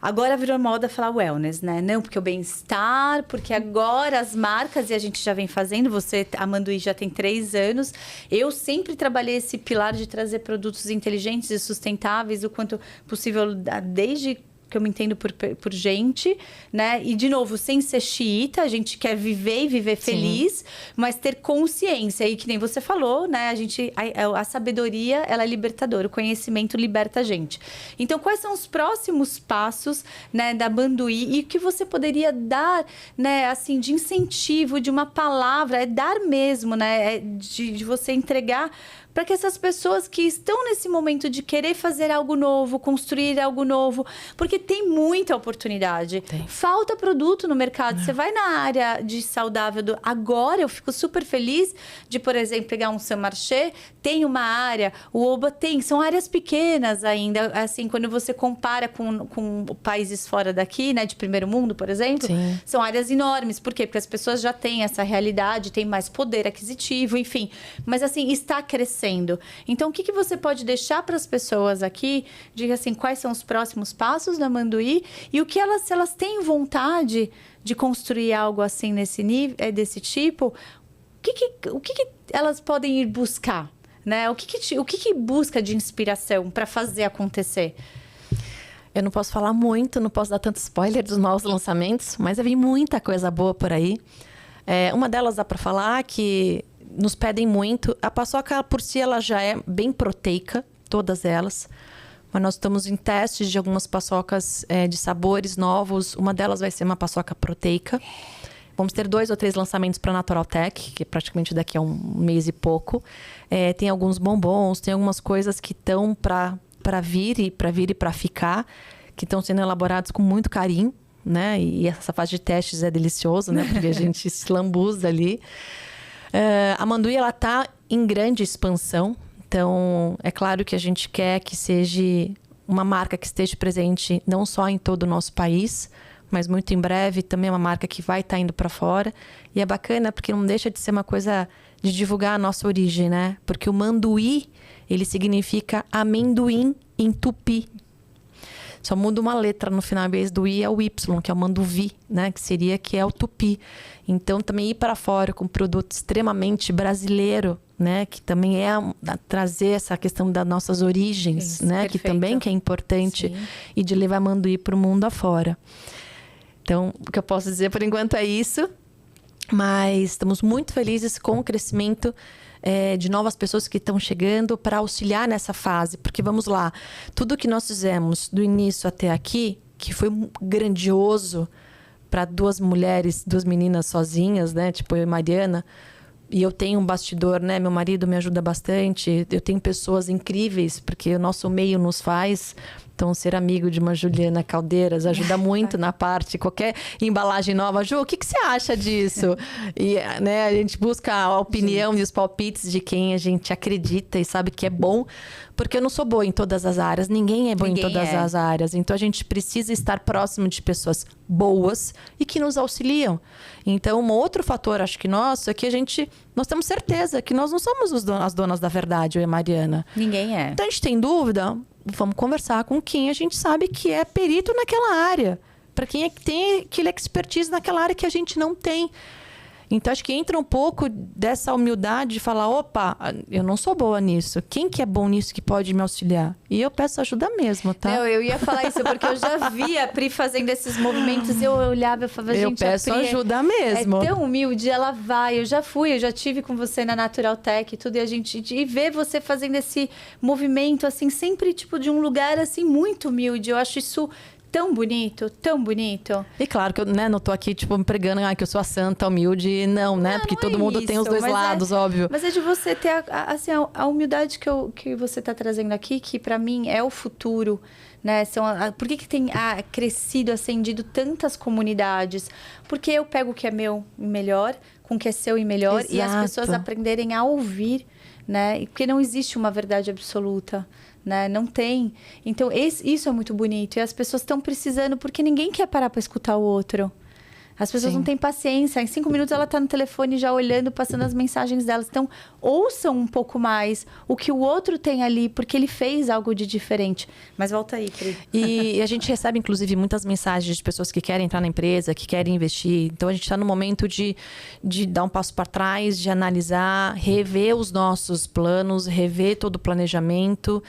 Agora virou moda falar wellness, né? Não, porque o bem-estar, porque agora as marcas, e a gente já vem fazendo, a Manduí já tem 3 anos. Eu sempre trabalhei esse pilar de trazer produtos inteligentes e sustentáveis o quanto possível, desde que eu me entendo por gente, né? E, de novo, sem ser xiita, a gente quer viver e viver feliz, mas ter consciência. E que nem você falou, né? A sabedoria, ela é libertadora. O conhecimento liberta a gente. Então, quais são os próximos passos, né, da Manduí? E o que você poderia dar, né, assim, de incentivo, de uma palavra, dar mesmo, né? De você entregar para que essas pessoas que estão nesse momento de querer fazer algo novo, construir algo novo, porque tem muita oportunidade. Falta produto no mercado. Você vai na área de saudável. Agora eu fico super feliz de, por exemplo, pegar um Saint Marché, tem uma área, o Oba tem, são áreas pequenas ainda, assim, quando você compara com países fora daqui, né, de primeiro mundo, por exemplo, são áreas enormes. Por quê? Porque as pessoas já têm essa realidade, têm mais poder aquisitivo, enfim. Mas, assim, está crescendo. Então, o que você pode deixar para as pessoas aqui? Diga assim, quais são os próximos passos da Manduí e o que se elas têm vontade de construir algo assim nesse nível, desse tipo, o que elas podem ir buscar, né? O que busca de inspiração para fazer acontecer? Eu não posso falar muito, não posso dar tanto spoiler dos novos lançamentos, mas eu vi muita coisa boa por aí. Uma delas dá para falar que nos pedem muito. A paçoca, por si, ela já é bem proteica, todas elas. Mas nós estamos em testes de algumas paçocas de sabores novos. Uma delas vai ser uma paçoca proteica. Vamos ter 2 ou 3 lançamentos para Natural Tech, que é praticamente daqui a um mês e pouco. Tem alguns bombons, tem algumas coisas que estão para vir e para ficar, que estão sendo elaborados com muito carinho, né? E essa fase de testes é delicioso, né? Porque a gente se lambuza ali. A Manduí, ela tá em grande expansão. Então, é claro que a gente quer que seja uma marca que esteja presente não só em todo o nosso país, mas muito em breve também é uma marca que vai estar indo para fora. E é bacana porque não deixa de ser uma coisa de divulgar a nossa origem, né? Porque o Manduí, ele significa amendoim em tupi. Só muda uma letra no final, ao invés do I é o Y, que é o manduvi, né? Que é o tupi. Então, também ir para fora com um produto extremamente brasileiro, né? Que também é trazer essa questão das nossas origens, Isso, né? perfeito. Que também que é importante. Sim. E de levar Manduí para o mundo afora. Então, o que eu posso dizer por enquanto é isso. Mas estamos muito felizes com o crescimento de novas pessoas que estão chegando para auxiliar nessa fase. Porque, vamos lá, tudo que nós fizemos do início até aqui, que foi grandioso para duas meninas sozinhas, né? Tipo eu e Mariana. E eu tenho um bastidor, né? Meu marido me ajuda bastante. Eu tenho pessoas incríveis, porque o nosso meio nos faz. Então, ser amigo de uma Juliana Caldeiras ajuda muito na parte, qualquer embalagem nova. Ju, o que você acha disso? E, né, a gente busca a opinião e os palpites de quem a gente acredita e sabe que é bom. Porque eu não sou boa em todas as áreas, ninguém é bom em todas as áreas. Então, a gente precisa estar próximo de pessoas boas e que nos auxiliam. Então, um outro fator, acho que nosso, é que nós temos certeza que nós não somos as donas da verdade, eu e a Mariana. Ninguém é. Então, a gente tem dúvida, vamos conversar com quem a gente sabe que é perito naquela área. Para quem é que tem aquele expertise naquela área que a gente não tem. Então, acho que entra um pouco dessa humildade de falar, opa, eu não sou boa nisso. Quem que é bom nisso que pode me auxiliar? E eu peço ajuda mesmo, tá? Não, eu ia falar isso, porque eu já vi a Pri fazendo esses movimentos. Eu olhava e falava, gente, eu peço a Pri ajuda mesmo. É tão humilde, ela vai. Eu já tive com você na Natural Tech e tudo. E ver você fazendo esse movimento, assim, sempre, tipo, de um lugar, assim, muito humilde. Eu acho isso tão bonito, tão bonito. E claro que eu, né, não tô aqui, tipo, me pregando que eu sou a santa, humilde. Não, né? Porque todo mundo tem os dois lados, óbvio. Mas é de você ter assim, a humildade que você tá trazendo aqui, que pra mim é o futuro, né? Por que tem crescido, acendido tantas comunidades? Porque eu pego o que é meu e melhor, com o que é seu e melhor, Exato. E as pessoas aprenderem a ouvir, né? Porque não existe uma verdade absoluta. Né? Não tem. Então, isso é muito bonito. E as pessoas estão precisando, porque ninguém quer parar para escutar o outro. As pessoas Sim. não têm paciência. Em 5 minutos ela está no telefone já olhando, passando as mensagens delas. Então, ouçam um pouco mais o que o outro tem ali, porque ele fez algo de diferente. Mas volta aí, Pri. E a gente recebe, inclusive, muitas mensagens de pessoas que querem entrar na empresa, que querem investir. Então, a gente está no momento de dar um passo para trás, de analisar, rever os nossos planos, rever todo o planejamento.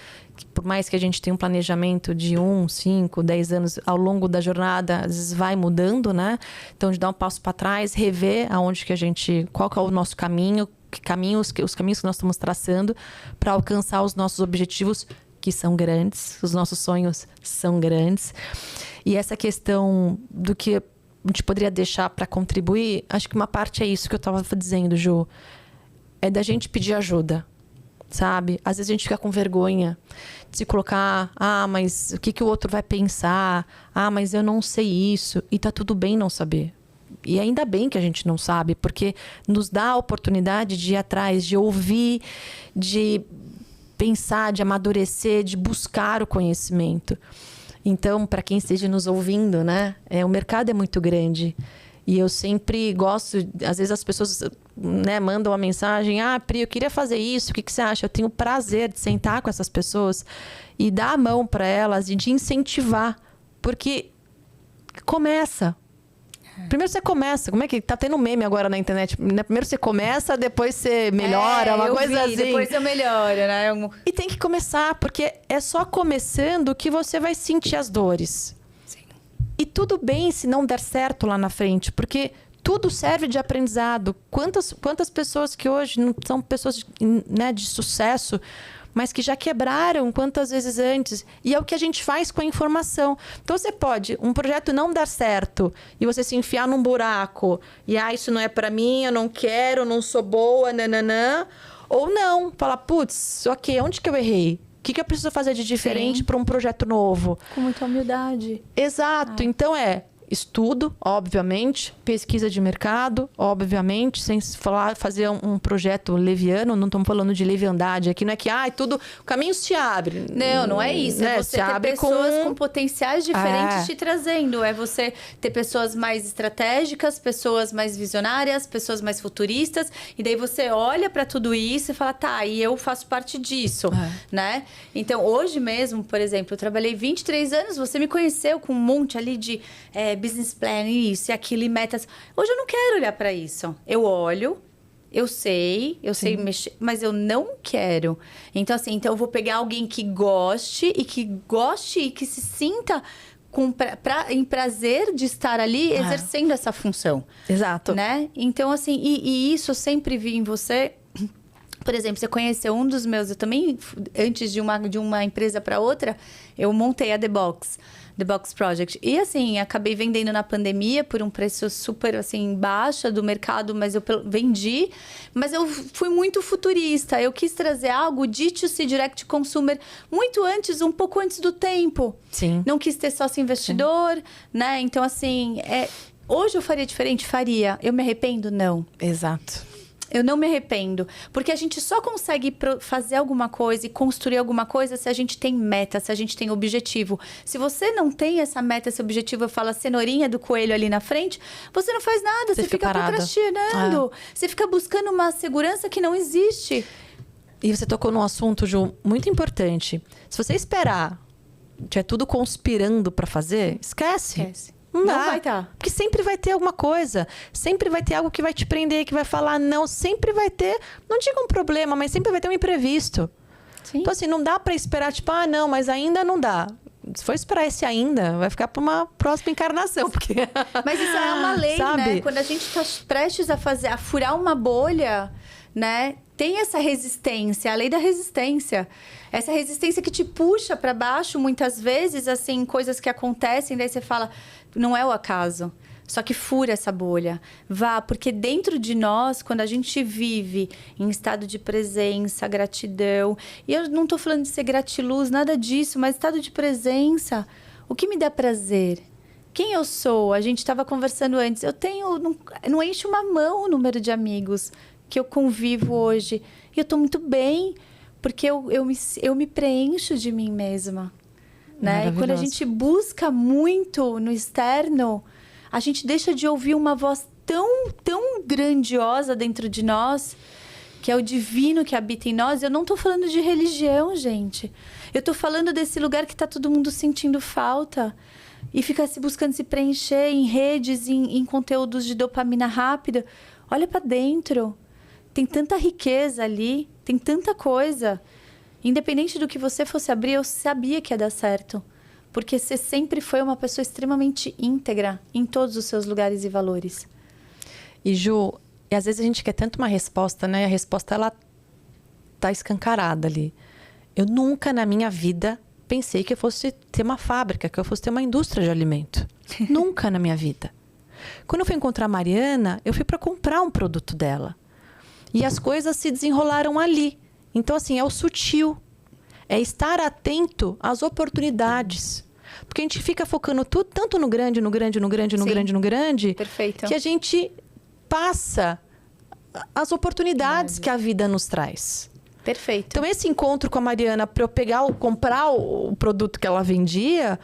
Por mais que a gente tenha um planejamento de 1, 5, 10 anos, ao longo da jornada, às vezes vai mudando, né? Então, de dar um passo para trás, rever qual que é o nosso caminho, os caminhos que nós estamos traçando para alcançar os nossos objetivos, que são grandes, os nossos sonhos são grandes. E essa questão do que a gente poderia deixar para contribuir, acho que uma parte é isso que eu estava dizendo, Ju. É da gente pedir ajuda. Sabe? Às vezes a gente fica com vergonha de se colocar, mas o que o outro vai pensar? Mas eu não sei isso. E tá tudo bem não saber. E ainda bem que a gente não sabe, porque nos dá a oportunidade de ir atrás, de ouvir, de pensar, de amadurecer, de buscar o conhecimento. Então, para quem esteja nos ouvindo, né? O mercado é muito grande. E eu sempre gosto, às vezes as pessoas, né, mandam uma mensagem, Pri, eu queria fazer isso, o que você acha? Eu tenho o prazer de sentar com essas pessoas e dar a mão para elas e de incentivar, porque começa. Primeiro você começa, como é que tá tendo meme agora na internet? Primeiro você começa, depois você melhora, uma coisa assim. Depois eu melhoro, né? E tem que começar, porque é só começando que você vai sentir as dores. E tudo bem se não der certo lá na frente, porque tudo serve de aprendizado. Quantas pessoas que hoje não são pessoas, né, de sucesso, mas que já quebraram quantas vezes antes. E é o que a gente faz com a informação. Então, você pode, um projeto não dar certo e você se enfiar num buraco. E, isso não é para mim, eu não quero, não sou boa, nananã. Ou não, falar, putz, ok, onde que eu errei? O que eu preciso fazer de diferente para um projeto novo? Com muita humildade. Exato. Então, estudo, obviamente, pesquisa de mercado, obviamente, sem falar, fazer um projeto leviano, não estamos falando de leviandade aqui, não é que tudo, o caminho se abre. Não é isso. É você ter pessoas com potenciais diferentes te trazendo. É você ter pessoas mais estratégicas, pessoas mais visionárias, pessoas mais futuristas. E daí você olha para tudo isso e fala, tá, e eu faço parte disso, né? Então, hoje mesmo, por exemplo, eu trabalhei 23 anos, você me conheceu com um monte ali de business plan, isso e aquilo, e metas. Hoje eu não quero olhar para isso. Eu olho, eu sei mexer, mas eu não quero. Então, assim, eu vou pegar alguém que goste e que se sinta em prazer de estar ali exercendo essa função. Exato. Né? Então, assim, e isso eu sempre vi em você. Por exemplo, você conheceu um dos meus... Eu também, antes de uma empresa para outra, eu montei a The Box Project. E, assim, acabei vendendo na pandemia por um preço super, assim, baixo do mercado, mas eu vendi. Mas eu fui muito futurista. Eu quis trazer algo D2C, Direct Consumer, muito antes, um pouco antes do tempo. Sim. Não quis ter sócio investidor, né? Então, assim, hoje eu faria diferente? Faria. Eu me arrependo? Não. Exato. Eu não me arrependo, porque a gente só consegue fazer alguma coisa e construir alguma coisa se a gente tem meta, se a gente tem objetivo. Se você não tem essa meta, esse objetivo, eu falo a cenourinha do coelho ali na frente, você não faz nada, você fica procrastinando. Você fica buscando uma segurança que não existe. E você tocou num assunto, Ju, muito importante. Se você esperar, tiver tudo conspirando para fazer, esquece. Não vai estar. Porque sempre vai ter alguma coisa. Sempre vai ter algo que vai te prender, que vai falar não. Sempre vai ter, não diga um problema, mas sempre vai ter um imprevisto. Sim. Então, assim, não dá para esperar, tipo, não, mas ainda não dá. Se for esperar esse ainda, vai ficar para uma próxima encarnação. Porque... Mas isso é uma lei, sabe? né? Quando a gente está prestes a furar uma bolha, né? Tem essa resistência, a lei da resistência. Essa resistência que te puxa para baixo, muitas vezes, assim, coisas que acontecem, daí você fala, não é o acaso. Só que fura essa bolha. Vá, porque dentro de nós, quando a gente vive em estado de presença, gratidão... E eu não estou falando de ser gratiluz, nada disso, mas estado de presença. O que me dá prazer? Quem eu sou? A gente estava conversando antes. Eu tenho... Não enche uma mão o número de amigos que eu convivo hoje. E eu estou muito bem, porque eu me preencho de mim mesma. Né? E quando a gente busca muito no externo, a gente deixa de ouvir uma voz tão, tão grandiosa dentro de nós, que é o divino que habita em nós. Eu não estou falando de religião, gente. Eu estou falando desse lugar que está todo mundo sentindo falta. E fica buscando se preencher em redes, em conteúdos de dopamina rápida. Olha para dentro. Tem tanta riqueza ali, tem tanta coisa. Independente do que você fosse abrir, eu sabia que ia dar certo. Porque você sempre foi uma pessoa extremamente íntegra em todos os seus lugares e valores. E, Ju, às vezes a gente quer tanto uma resposta, né? A resposta, ela tá escancarada ali. Eu nunca na minha vida pensei que eu fosse ter uma fábrica, que eu fosse ter uma indústria de alimento. Nunca na minha vida. Quando eu fui encontrar a Mariana, eu fui para comprar um produto dela. E as coisas se desenrolaram ali. Então, assim, é o sutil. É estar atento às oportunidades. Porque a gente fica focando tudo, tanto no grande, no grande, no grande, no Sim. grande, no grande. Perfeito. Que a gente passa as oportunidades que a vida nos traz. Perfeito. Então, esse encontro com a Mariana, para eu comprar o produto que ela vendia...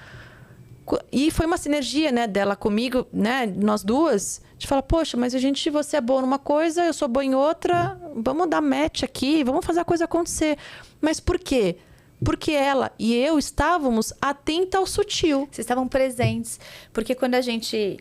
E foi uma sinergia, né, dela comigo, né, nós duas. A gente fala, poxa, mas você é boa numa coisa, eu sou boa em outra. Vamos dar match aqui, vamos fazer a coisa acontecer. Mas por quê? Porque ela e eu estávamos atentas ao sutil. Vocês estavam presentes. Porque quando a gente...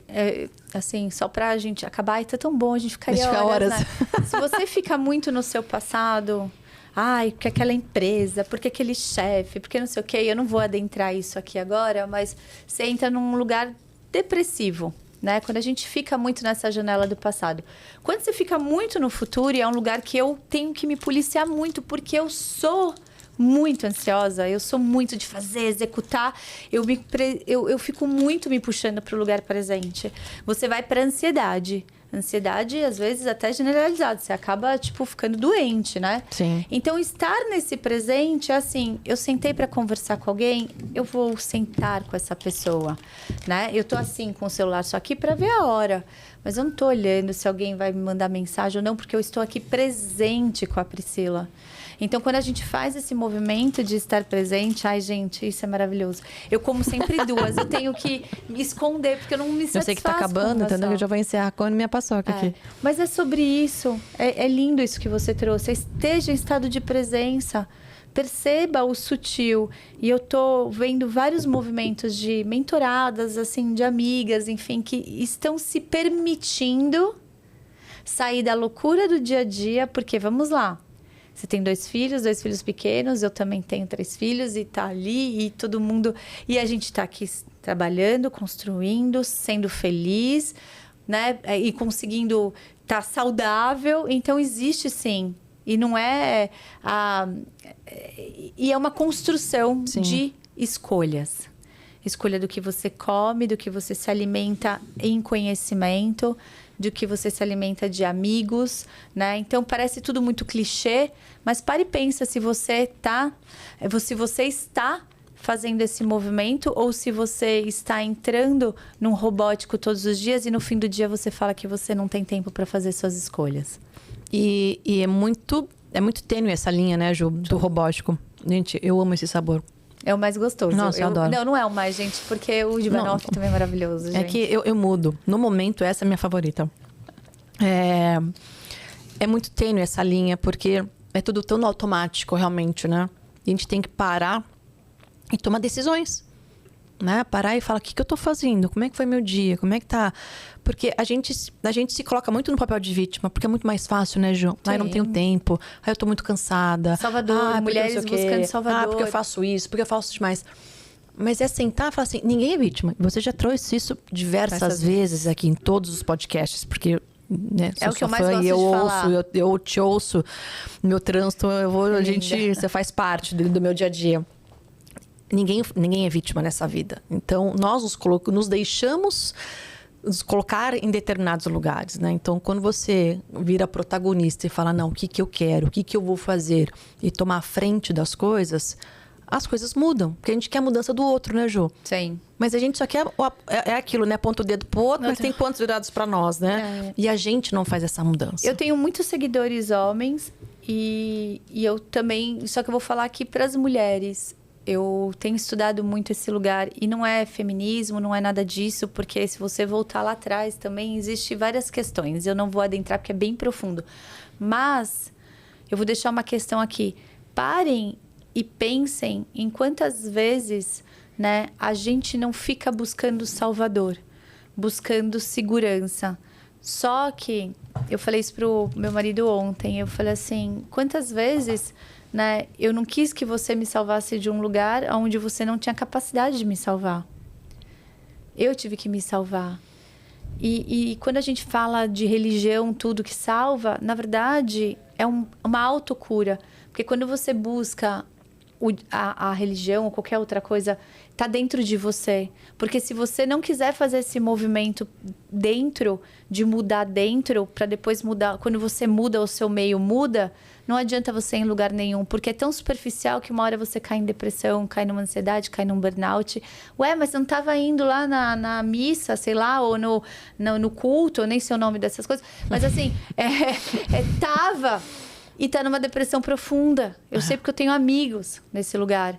assim, só pra gente acabar, tá tão bom, a gente ficaria horas. Né? Se você fica muito no seu passado... Ai, porque aquela empresa, porque aquele chefe, porque não sei o quê. Eu não vou adentrar isso aqui agora, mas você entra num lugar depressivo, né? Quando a gente fica muito nessa janela do passado. Quando você fica muito no futuro, é um lugar que eu tenho que me policiar muito, porque eu sou muito ansiosa, eu sou muito de fazer, executar. Eu fico muito me puxando para o lugar presente. Você vai para a ansiedade. Ansiedade, às vezes, até generalizada. Você acaba, tipo, ficando doente, né? Sim. Então, estar nesse presente é assim, eu sentei para conversar com alguém, eu vou sentar com essa pessoa, né? Eu tô assim, com o celular só aqui para ver a hora. Mas eu não tô olhando se alguém vai me mandar mensagem ou não, porque eu estou aqui presente com a Priscila. Então, quando a gente faz esse movimento de estar presente, ai, gente, isso é maravilhoso. Eu como sempre duas, eu tenho que me esconder, porque eu não me satisfaço. Eu sei que tá acabando, entendeu? Eu já vou encerrar com a minha paçoca aqui. Mas é sobre isso. É lindo isso que você trouxe. Esteja em estado de presença. Perceba o sutil. E eu tô vendo vários movimentos de mentoradas, assim, de amigas, enfim, que estão se permitindo sair da loucura do dia a dia, porque, vamos lá, você tem 2 filhos pequenos, eu também tenho 3 filhos e tá ali e todo mundo... E a gente tá aqui trabalhando, construindo, sendo feliz, né? E conseguindo estar saudável. Então, existe sim. E não é... E é uma construção de escolhas. Escolha do que você come, do que você se alimenta em conhecimento, do que você se alimenta de amigos, né? Então, parece tudo muito clichê, mas pare e pensa se você está fazendo esse movimento ou se você está entrando num robótico todos os dias e no fim do dia você fala que você não tem tempo para fazer suas escolhas. E é muito tênue essa linha, né, Ju, do robótico. Gente, eu amo esse sabor. É o mais gostoso. Nossa, eu adoro. Não é o mais, gente, porque o de banoffee também é maravilhoso, gente. É que eu mudo. No momento, essa é a minha favorita. É muito tênue essa linha, porque é tudo tão automático, realmente, né? A gente tem que parar e tomar decisões, né? Parar e falar, o que eu tô fazendo? Como é que foi meu dia? Como é que tá? Porque a gente se coloca muito no papel de vítima, porque é muito mais fácil, né, Ju? Ai, não tenho tempo. Ai, eu tô muito cansada. Salvador, mulheres buscando Salvador. Porque eu faço isso, porque eu faço demais. Mas é sentar e falar assim, ninguém é vítima. Você já trouxe isso diversas vezes aqui em todos os podcasts, porque... Né, é o que eu mais gosto de falar. Eu te ouço, meu trânsito, você faz parte do meu dia a dia. Ninguém é vítima nessa vida. Então, nós nos deixamos nos colocar em determinados lugares, né? Então, quando você vira protagonista e fala, não, o que eu quero, o que eu vou fazer, e tomar a frente das coisas, as coisas mudam. Porque a gente quer a mudança do outro, né, Ju? Sim. Mas a gente só quer... É aquilo, né? Aponta o dedo pro outro, mas tem pontos virados pra nós, né? E a gente não faz essa mudança. Eu tenho muitos seguidores homens e eu também... Só que eu vou falar aqui pras mulheres. Eu tenho estudado muito esse lugar e não é feminismo, não é nada disso, porque se você voltar lá atrás também existe várias questões. Eu não vou adentrar porque é bem profundo. Mas eu vou deixar uma questão aqui. Parem e pensem em quantas vezes, né, a gente não fica buscando Salvador, buscando segurança. Só que eu falei isso pro meu marido ontem, eu falei assim, quantas vezes, né, eu não quis que você me salvasse de um lugar onde você não tinha capacidade de me salvar. Eu tive que me salvar. E quando a gente fala de religião, tudo que salva, na verdade, é uma autocura. Porque quando você busca a religião ou qualquer outra coisa, tá dentro de você. Porque se você não quiser fazer esse movimento dentro, de mudar dentro, para depois mudar, quando você muda, o seu meio muda, não adianta você ir em lugar nenhum, porque é tão superficial que uma hora você cai em depressão, cai numa ansiedade, cai num burnout. Ué, mas você não estava indo lá na missa, sei lá, ou no culto, eu nem sei o nome dessas coisas. Mas assim, tava... E tá numa depressão profunda. Eu sei porque eu tenho amigos nesse lugar.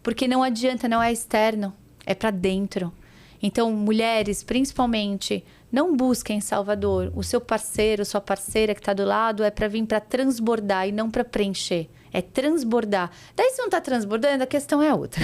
Porque não adianta, não é externo, é pra dentro. Então, mulheres, principalmente, não busquem Salvador. O seu parceiro, sua parceira que tá do lado é pra vir pra transbordar e não pra preencher. É transbordar. Daí, se não tá transbordando, a questão é outra.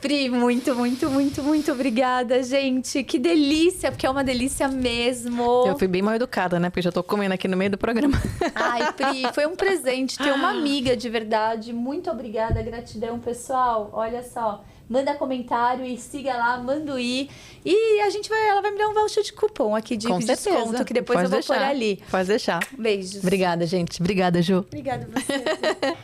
Pri, muito, muito, muito, muito obrigada, gente. Que delícia, porque é uma delícia mesmo. Eu fui bem mal educada, né? Porque já tô comendo aqui no meio do programa. Ai, Pri, foi um presente ter uma amiga de verdade. Muito obrigada, gratidão, pessoal. Olha só. Manda comentário e siga lá, manda o i. E ela vai me dar um voucher de cupom aqui de desconto, que depois eu vou pôr ali. Pode deixar. Beijos. Obrigada, gente. Obrigada, Ju. Obrigada a você.